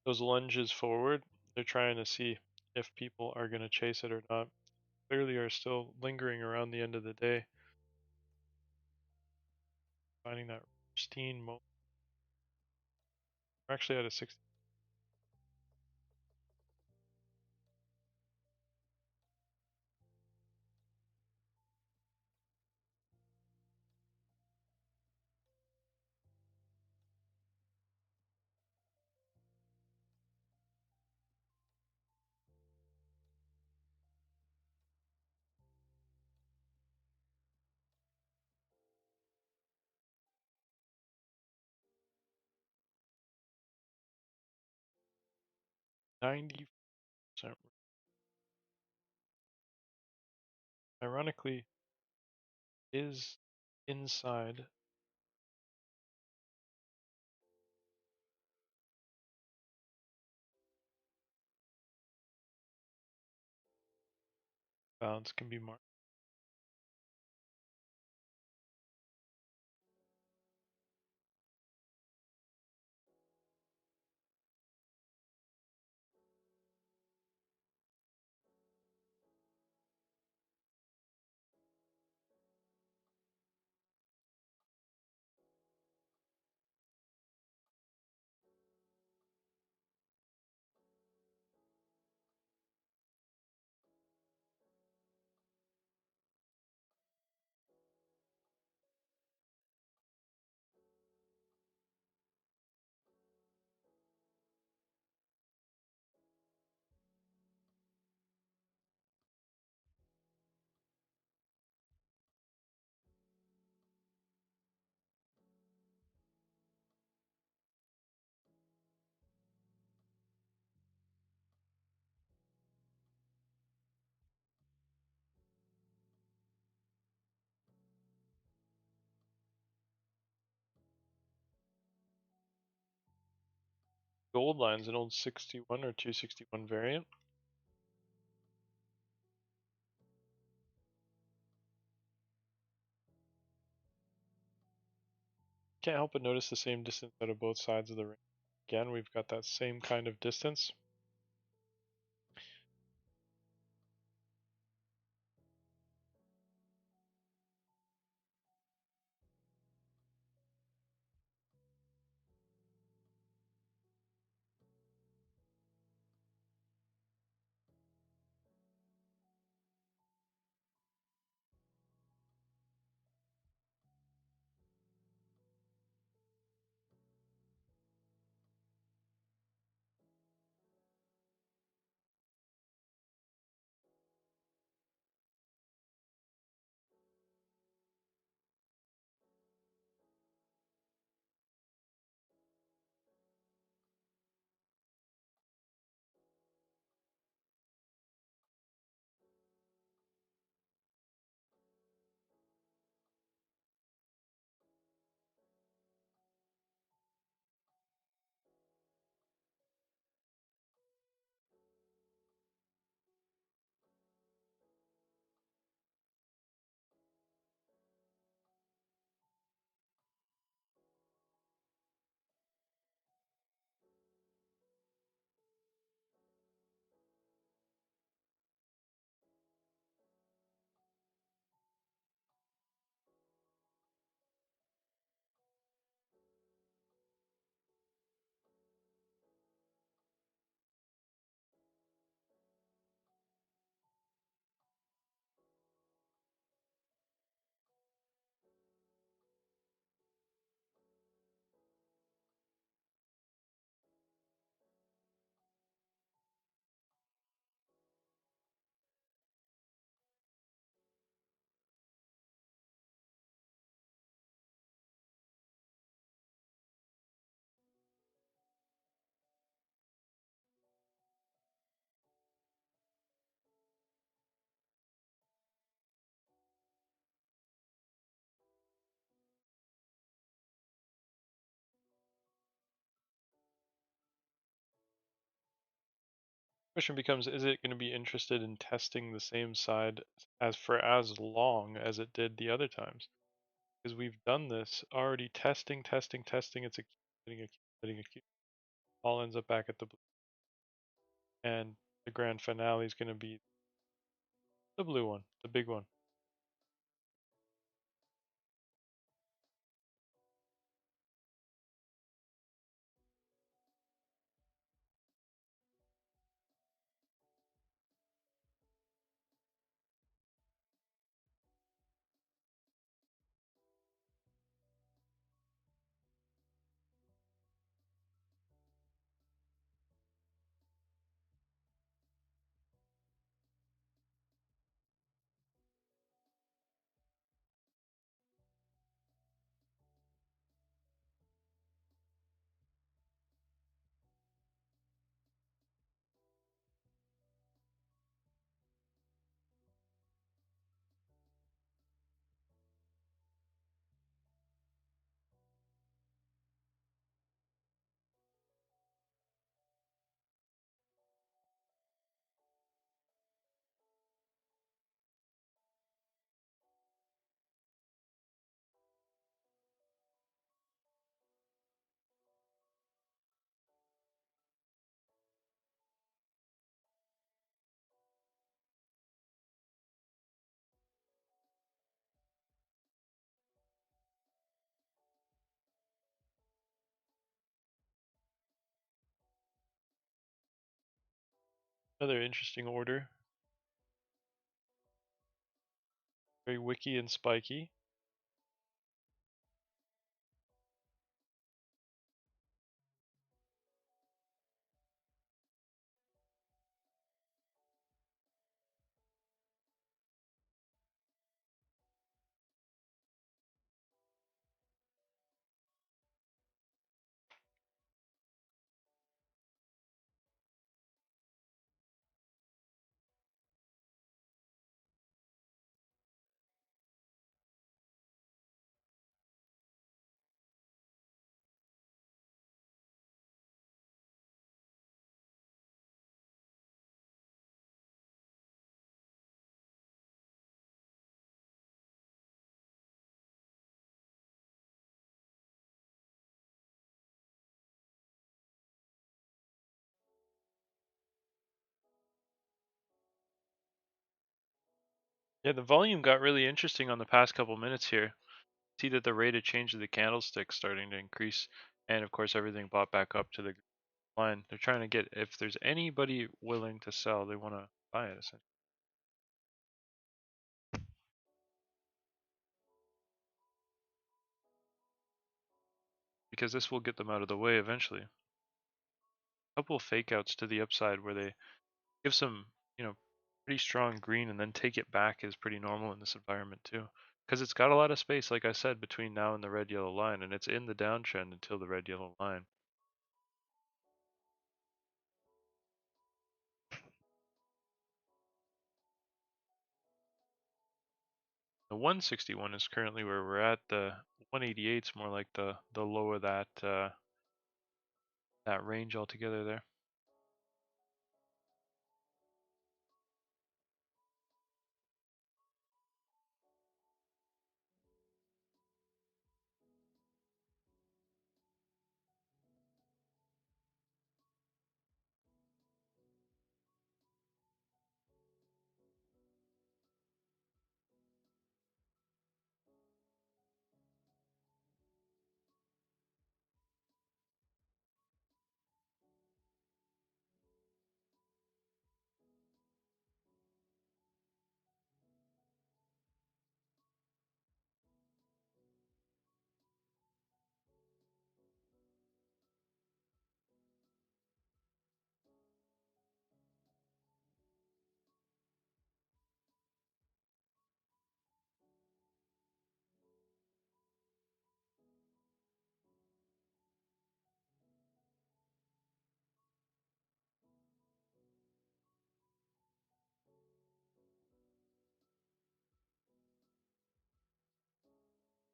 Those lunges forward, they're trying to see if people are going to chase it or not. Clearly are still lingering around the end of the day. Finding that pristine moment. We're actually at a 60. 90%. Ironically, is inside bounds can be marked. Gold line's an old 61 or 261 variant. Can't help but notice the same distance out of both sides of the ring. Again, we've got that same kind of distance. Question becomes: is it going to be interested in testing the same side as for as long as it did the other times? Because we've done this already, testing. It's accumulating. All ends up back at the blue, and the grand finale is going to be the blue one, the big one. Another interesting order, very wicky and spiky. Yeah, the volume got really interesting on the past couple minutes here. See that the rate of change of the candlestick starting to increase, and of course everything bought back up to the line. They're trying to get, if there's anybody willing to sell, they want to buy it essentially. Because this will get them out of the way eventually. A couple of fake outs to the upside where they give some, pretty strong green and then take it back is pretty normal in this environment too. Because it's got a lot of space, like I said, between now and the red yellow line, and it's in the downtrend until the red yellow line. The 161 is currently where we're at. The 188 is more like the low of that range altogether there.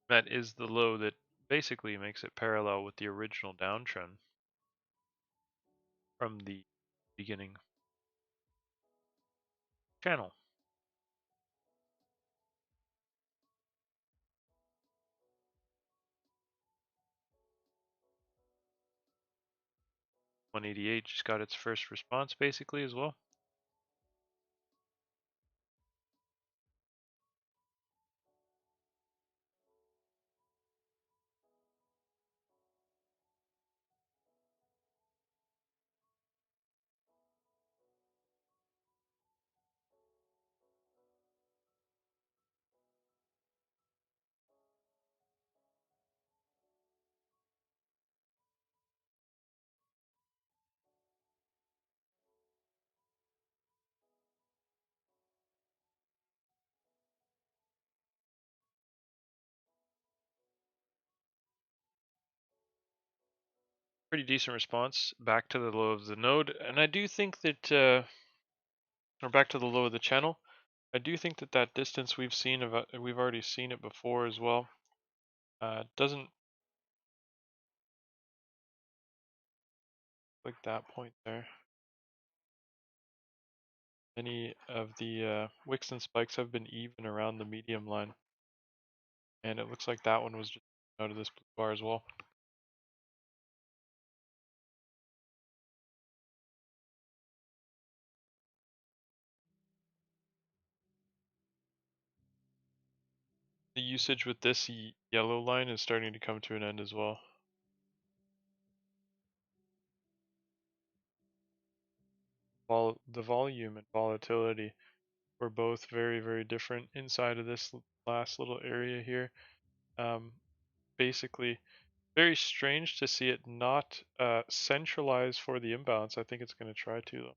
That is the low that basically makes it parallel with the original downtrend from the beginning. channel. $188 just got its first response basically as well. Pretty decent response back to the low of the node, and I do think that, or back to the low of the channel. I do think that that distance we've seen, we've already seen it before as well. Doesn't like that point there. Any of the wicks and spikes have been even around the medium line, and it looks like that one was just out of this blue bar as well. The usage with this yellow line is starting to come to an end as well. The volume and volatility were both very, very different inside of this last little area here. Basically, very strange to see it not centralize for the imbalance. I think it's going to try to though.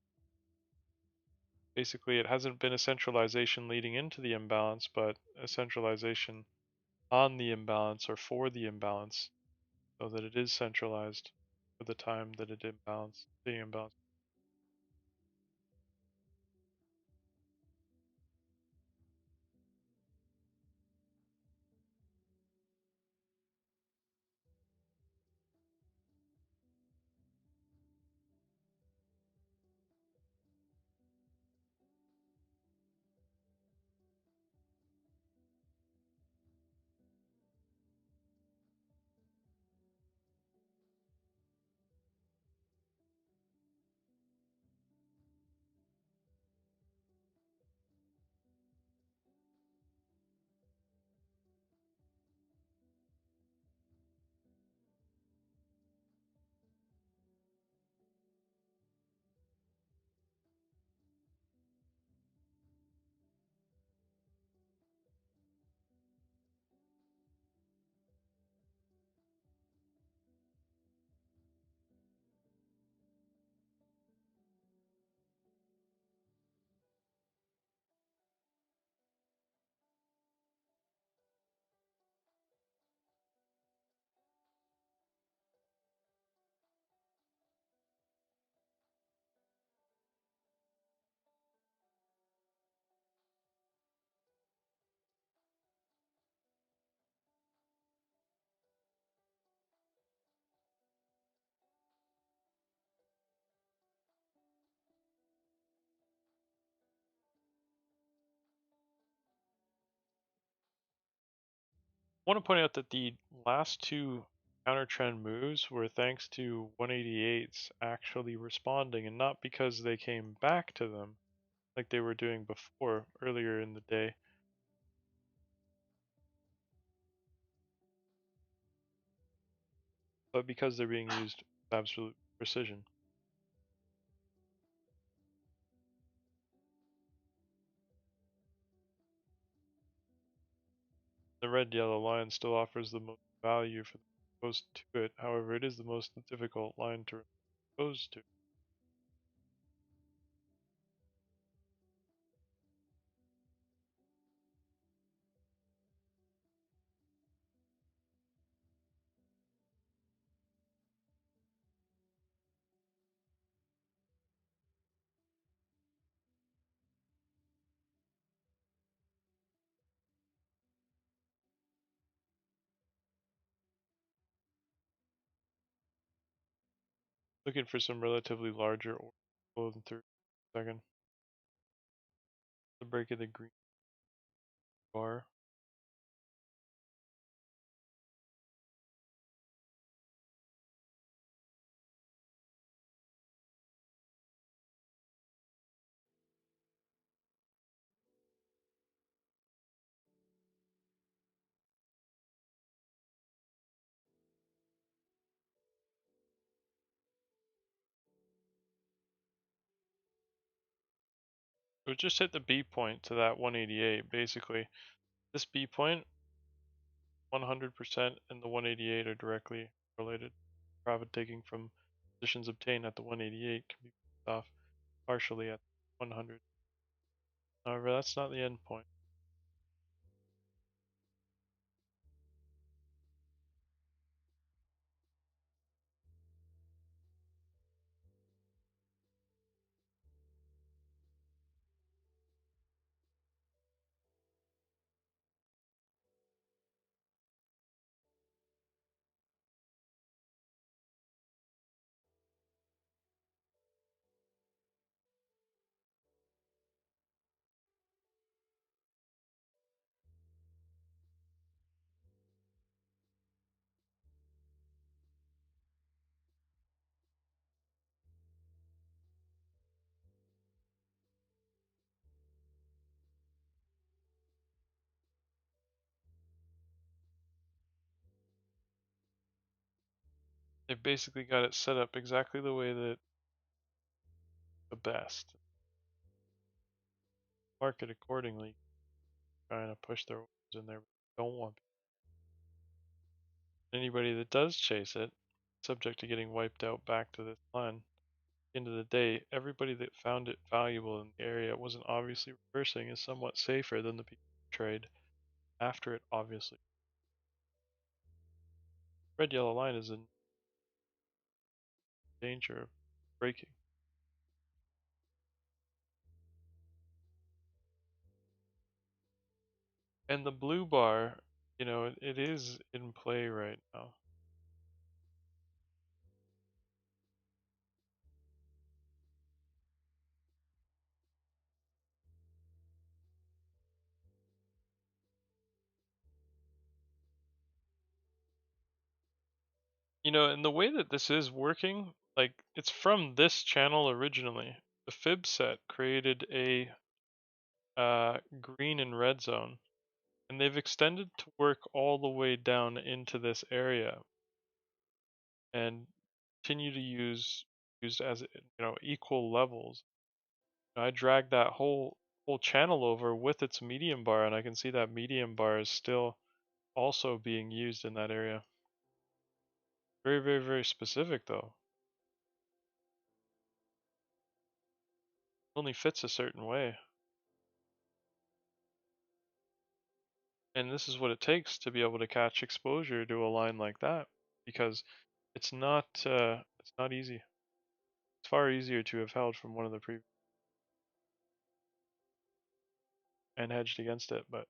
Basically, it hasn't been a centralization leading into the imbalance, but a centralization on the imbalance or for the imbalance, so that it is centralized for the time that it being imbalanced. I want to point out that the last two counter trend moves were thanks to 188s actually responding, and not because they came back to them like they were doing before earlier in the day. But because they're being used with absolute precision. The red yellow line still offers the most value for the exposed to it, however it is the most difficult line to expose to. Looking for some relatively larger or below the 30 second. The break of the green bar. So it just hit the B point to that 188 basically. This B point, 100% and the 188 are directly related. Profit taking from positions obtained at the 188 can be paid off partially at 100. However, that's not the end point. They've basically got it set up exactly the way that the best. Market accordingly, trying to push their orders in there. Don't want anybody that does chase it, subject to getting wiped out back to this line. At the end of the day, everybody that found it valuable in the area wasn't obviously reversing is somewhat safer than the people who trade after it obviously. Red yellow line is in danger of breaking. And the blue bar, it is in play right now. And the way that this is working, like it's from this channel originally. The fib set created a green and red zone, and they've extended to work all the way down into this area and continue to used as equal levels. I dragged that whole channel over with its medium bar, and I can see that medium bar is still also being used in that area. Very, very, very specific though. It only fits a certain way. And this is what it takes to be able to catch exposure to a line like that, because it's not easy. It's far easier to have held from one of the previous and hedged against it, but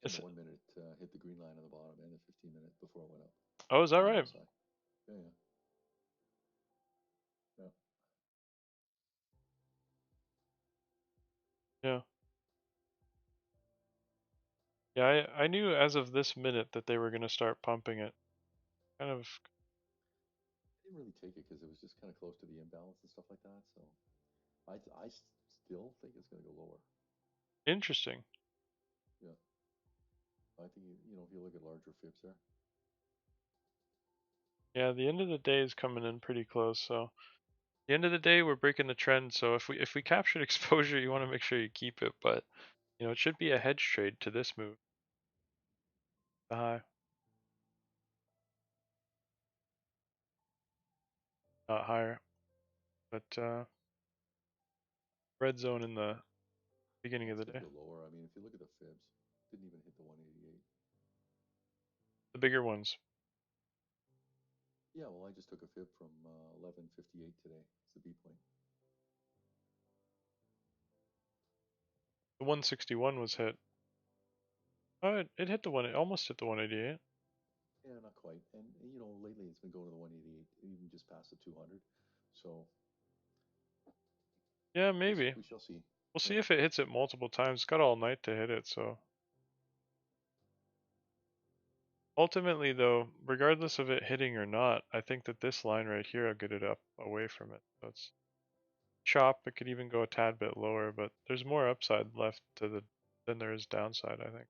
And it's the 1 minute hit the green line on the bottom and the 15-minute before it went up. oh, is that On the right? RSI. Yeah, yeah. Yeah. Yeah. Yeah, I knew as of this minute that they were going to start pumping it. Kind of I didn't really take it because it was just kind of close to the imbalance and stuff like that. So I still think it's going to go lower. interesting. Yeah. I think, if you look at larger fibs there. Yeah, the end of the day is coming in pretty close, so the end of the day we're breaking the trend, so if we captured exposure, you want to make sure you keep it, but it should be a hedge trade to this move. The high. Not higher. But red zone in the beginning of It's the going day. to go lower. I mean, if you look at the fibs, didn't even hit the 188. The bigger ones. Yeah, well, I just took a fib from 1158 today. It's the B point. The 161 was hit. Oh, it hit the one. It almost hit the 188. Yeah, not quite. And lately it's been going to the 188, even just past the 200. So Yeah, maybe. we shall see. We'll see Yeah. if it hits it multiple times. It's got all night to hit it, so ultimately though, regardless of it hitting or not, I think that this line right here will get it up away from it. So it's chop, it could even go a tad bit lower, but there's more upside left to the than there is downside, I think.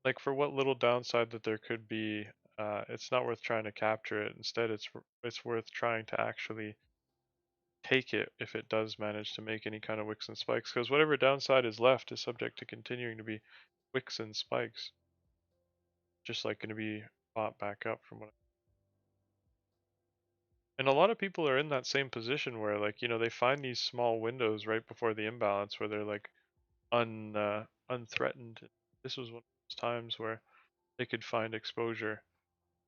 Like for what little downside that there could be, it's not worth trying to capture it. Instead, it's worth trying to actually take it if it does manage to make any kind of wicks and spikes, because whatever downside is left is subject to continuing to be wicks and spikes, just like going to be bought back up from what. And a lot of people are in that same position where, like, they find these small windows right before the imbalance where they're like unthreatened. This was one of those times where they could find exposure,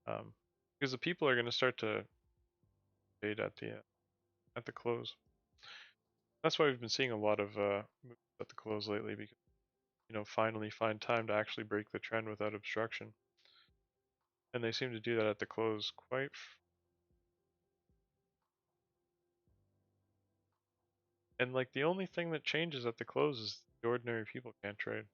um, because the people are going to start to fade at the close. That's why we've been seeing a lot of moves at the close lately, because finally find time to actually break the trend without obstruction, and they seem to do that at the close quite. And like the only thing that changes at the close is the ordinary people can't trade.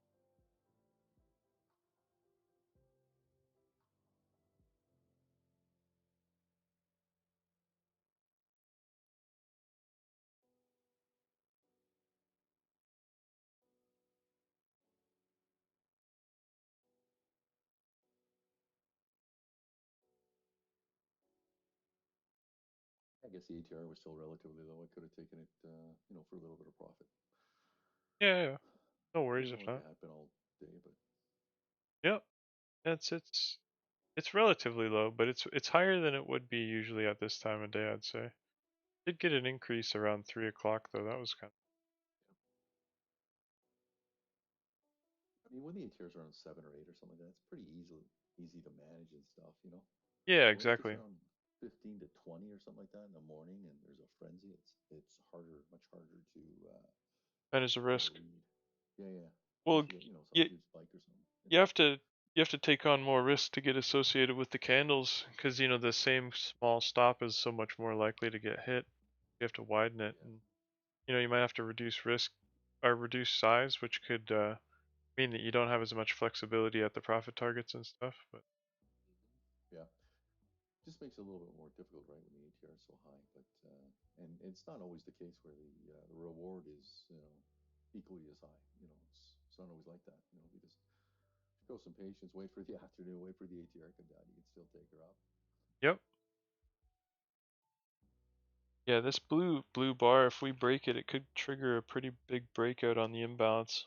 I guess the ATR was still relatively low. I could have taken it, for a little bit of profit. Yeah, yeah, no worries Didn't if want it not. to happen all day, but Yep, it's relatively low, but it's higher than it would be usually at this time of day, I'd say. Did get an increase around 3 o'clock though. That was kind of. I mean, when the ATRs are around 7 or 8 or something like that, it's pretty easy to manage and stuff. Yeah, But when it gets exactly. around 15 to 20 or something like that in the morning, and there's a frenzy, it's harder, much harder And as a to risk. read. Yeah, yeah. Well, Unless you get some you huge spike or something. you have to you have to take on more risk to get associated with the candles, because the same small stop is so much more likely to get hit. You have to widen it, Yeah. and you might have to reduce risk or reduce size, which could mean that you don't have as much flexibility at the profit targets and stuff. But Yeah. Just makes it a little bit more difficult, right, when the ATR is so high. But and it's not always the case where the reward is equally as high. It's not always like that. Because show some patience, wait for the afternoon, wait for the ATR to come down. You can still take her up. yep, yeah, this blue bar, if we break it, it could trigger a pretty big breakout on the imbalance.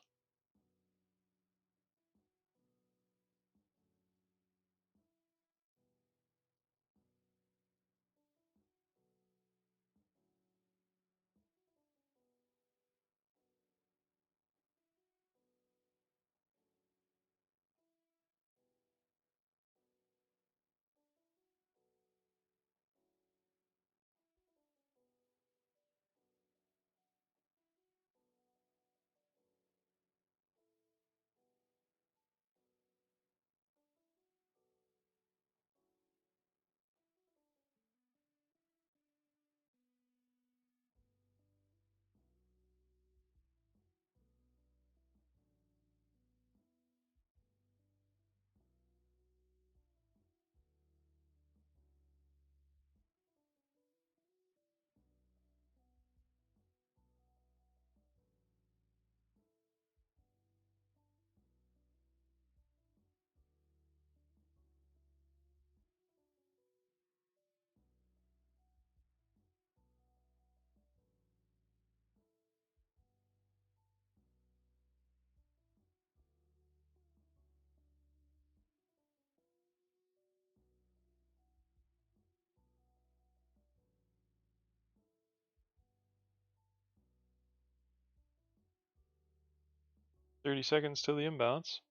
30 seconds till the imbalance.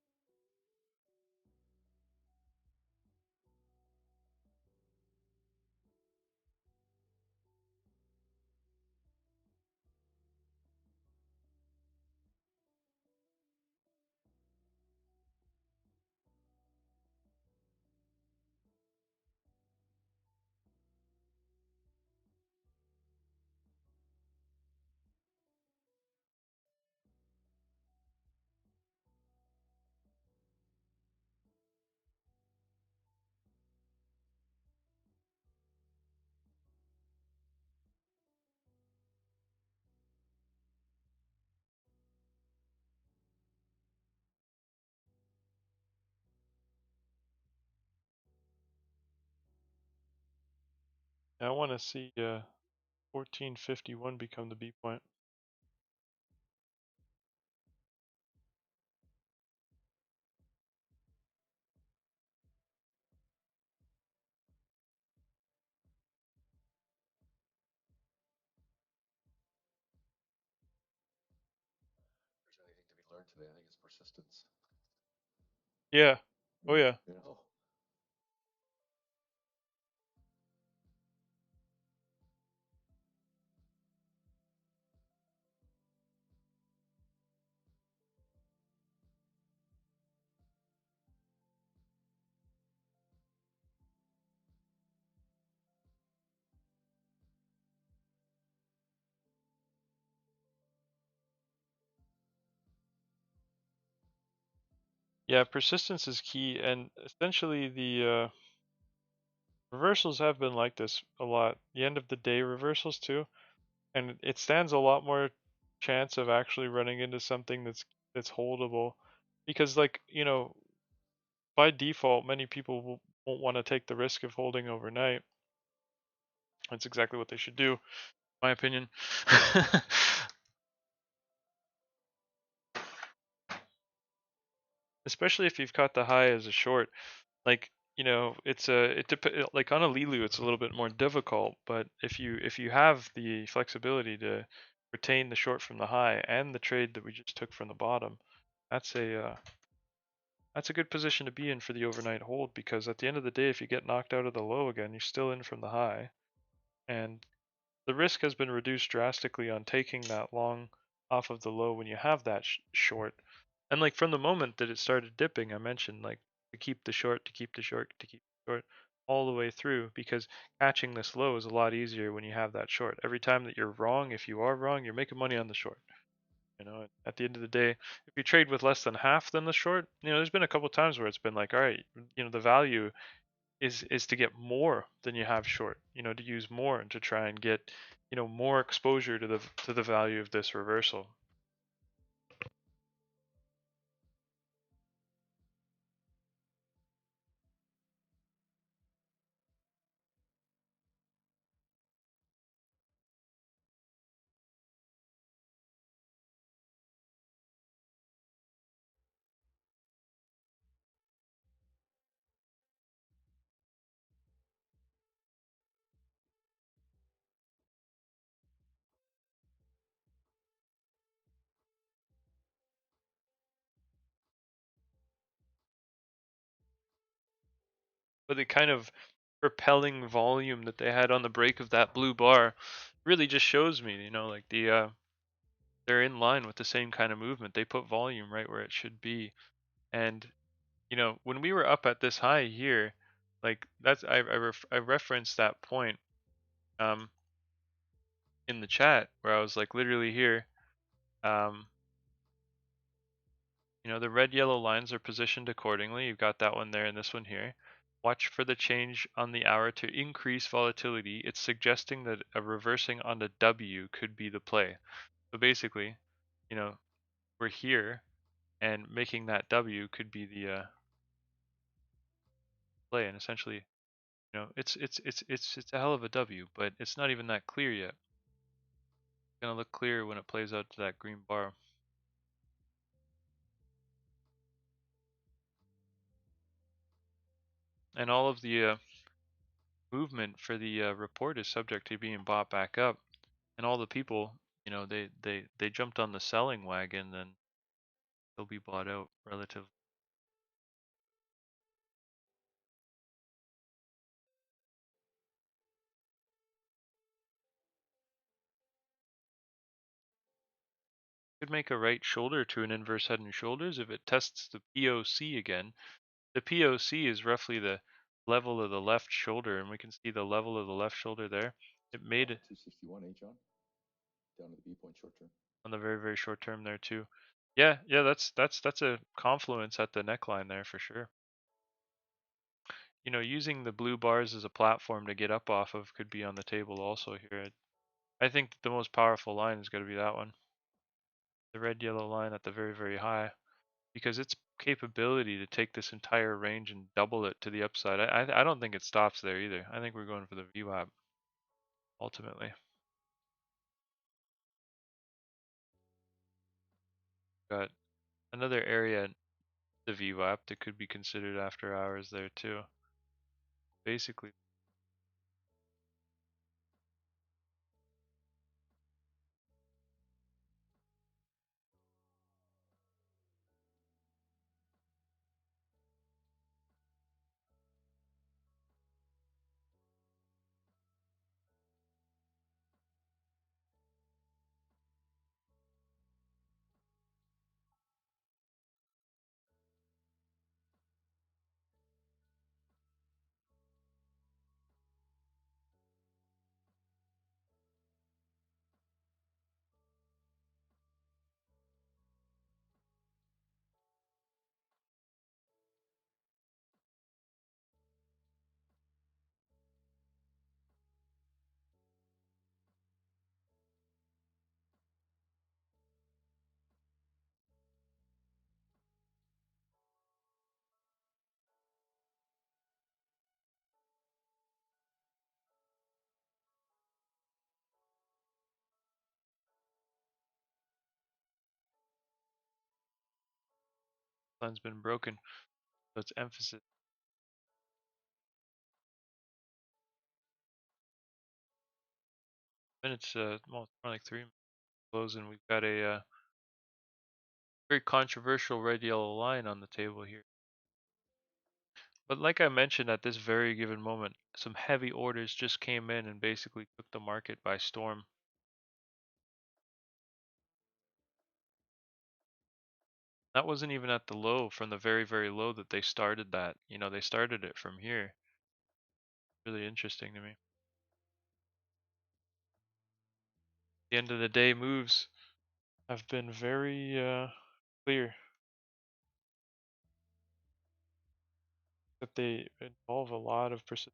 I want to see 1451 become the B point. If there's anything to be learned today, I think it's persistence. Yeah. Oh yeah. You know, Yeah, persistence is key, and essentially the reversals have been like this a lot. The end of the day reversals too, and it stands a lot more chance of actually running into something that's holdable, because like by default many people won't want to take the risk of holding overnight. That's exactly what they should do, in my opinion. Especially if you've caught the high as a short. Like like on a Lilu it's a little bit more difficult, but if you have the flexibility to retain the short from the high and the trade that we just took from the bottom, that's a good position to be in for the overnight hold, because at the end of the day if you get knocked out of the low again, you're still in from the high, and the risk has been reduced drastically on taking that long off of the low when you have that short. And like from the moment that it started dipping, I mentioned like to keep the short, to keep the short, to keep the short all the way through, because catching this low is a lot easier when you have that short. Every time that you're wrong, if you are wrong, you're making money on the short. At the end of the day, if you trade with less than half than the short, there's been a couple times where it's been like, all right, the value is to get more than you have short, to use more and to try and get, more exposure to the value of this reversal. But the kind of propelling volume that they had on the break of that blue bar really just shows me, like they're in line with the same kind of movement. They put volume right where it should be. And when we were up at this high here, like that's I referenced that point um in the chat where I was like literally here. um the red yellow lines are positioned accordingly. You've got that one there and this one here. Watch for the change on the hour to increase volatility. It's suggesting that a reversing on the W could be the play. So basically, you know, we're here, and making that W could be the play. And essentially, it's a hell of a W, but it's not even that clear yet. It's gonna look clear when it plays out to that green bar. And all of the movement for the report is subject to being bought back up, and all the people, they jumped on the selling wagon, then they'll be bought out relatively. Could make a right shoulder to an inverse head and shoulders if it tests the POC again. The POC is roughly the level of the left shoulder, and we can see the level of the left shoulder there. It made it 261, John? Down to the B point short term. on the very, very short term there too. Yeah, that's a confluence at the neckline there for sure. Using the blue bars as a platform to get up off of could be on the table also here. I think the most powerful line is going to be that one, the red yellow line at the very, very high, because its capability to take this entire range and double it to the upside. I don't think it stops there either. I think we're going for the VWAP. ultimately. Got another area, the VWAP, that could be considered after hours there too. Basically, line's been broken, so it's emphasis. Minutes, well, more like 3 minutes closing. We've got a very controversial red yellow line on the table here. But like I mentioned, at this very given moment, some heavy orders just came in and basically took the market by storm. That wasn't even at the low, from the very, very low that they started that. You know, they started it from here. Really interesting to me. At the end of the day, moves have been very clear that they involve a lot of precision.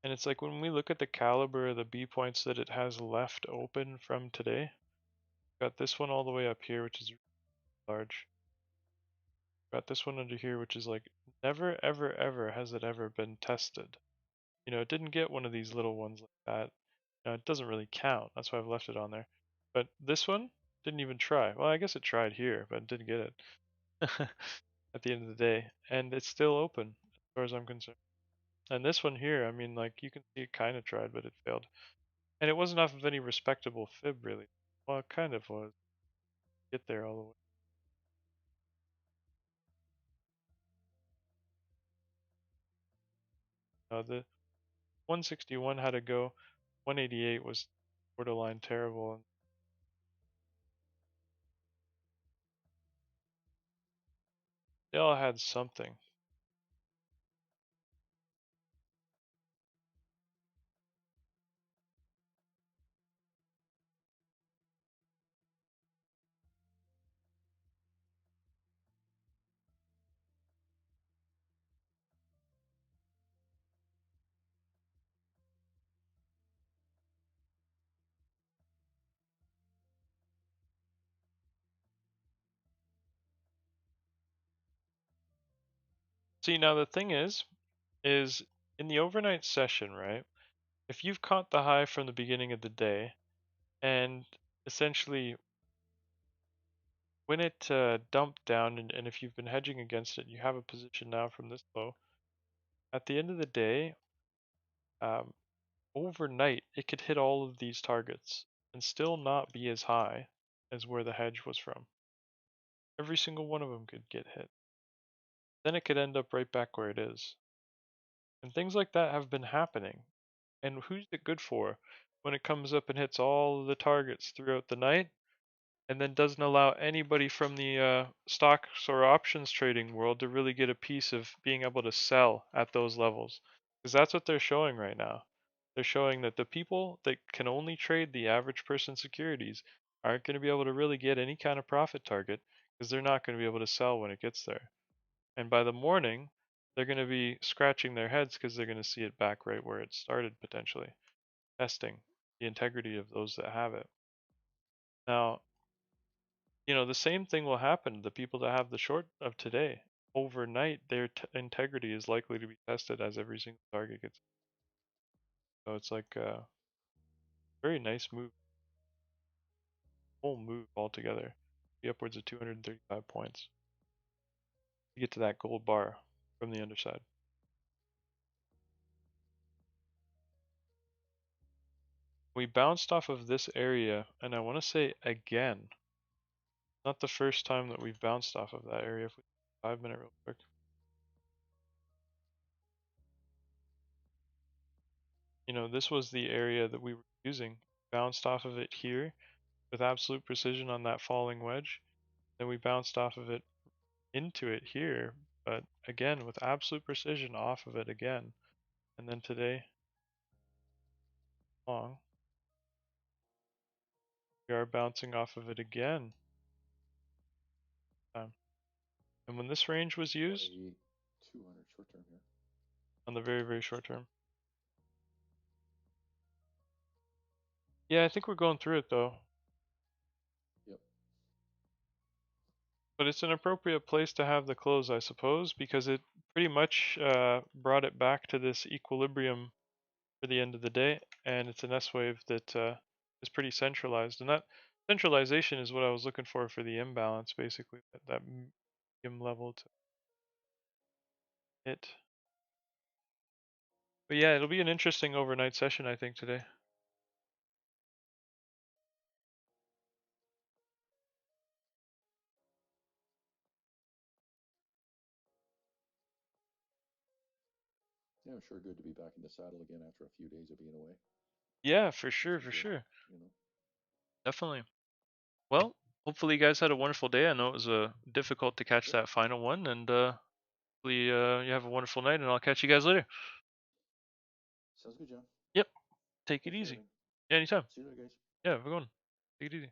And it's like when we look at the caliber of the B points that it has left open from today, got this one all the way up here, which is large. Got this one under here, which is like never, ever, ever has it ever been tested. You know, it didn't get one of these little ones like that. Now, it doesn't really count. That's why I've left it on there. But this one didn't even try. Well, I guess it tried here, but it didn't get it at the end of the day. And it's still open as far as I'm concerned. And this one here, I mean, like you can see it kind of tried, but it failed. And it wasn't off of any respectable fib, really. Well, it kind of was. Get there all the way. The 161 had to go. 188 was borderline terrible. And they all had something. See, now the thing is in the overnight session, right? If you've caught the high from the beginning of the day, and essentially when it dumped down, and if you've been hedging against it, you have a position now from this low. At the end of the day, um, overnight, it could hit all of these targets and still not be as high as where the hedge was from. Every single one of them could get hit. Then it could end up right back where it is. And things like that have been happening. And who's it good for when it comes up and hits all of the targets throughout the night and then doesn't allow anybody from the stocks or options trading world to really get a piece of being able to sell at those levels? Because that's what they're showing right now. They're showing that the people that can only trade the average person securities aren't going to be able to really get any kind of profit target because they're not going to be able to sell when it gets there. And by the morning, they're going to be scratching their heads because they're going to see it back right where it started potentially, testing the integrity of those that have it. Now, you know, the same thing will happen to the people that have the short of today. overnight their integrity is likely to be tested as every single target gets. So it's like a very nice move, whole move altogether. Be upwards of 235 points to get to that gold bar from the underside. We bounced off of this area, and I want to say again, not the first time that we've bounced off of that area. If we 5-minute real quick. You know, this was the area that we were using. Bounced off of it here with absolute precision on that falling wedge. Then we bounced off of it into it here, but again with absolute precision off of it again. And then today, long, we are bouncing off of it again. And when this range was used, 200 short term here. On the very, very short term. Yeah, I think we're going through it though. Yep. But it's an appropriate place to have the close, I suppose, because it pretty much brought it back to this equilibrium for the end of the day, and it's an S wave that is pretty centralized, and that centralization is what I was looking for the imbalance, basically that medium level to hit. But yeah, it'll be an interesting overnight session, I think, today. Yeah, sure good to be back in the saddle again after a few days of being away. Yeah, for sure, for sure. You know. Definitely. Well, hopefully you guys had a wonderful day. I know it was difficult to catch that final one, and hopefully you have a wonderful night, and I'll catch you guys later. Sounds good, John. Yep. Take it Thanks for easy. having. Yeah, anytime. See you later, guys. Yeah, we're going. Take it easy.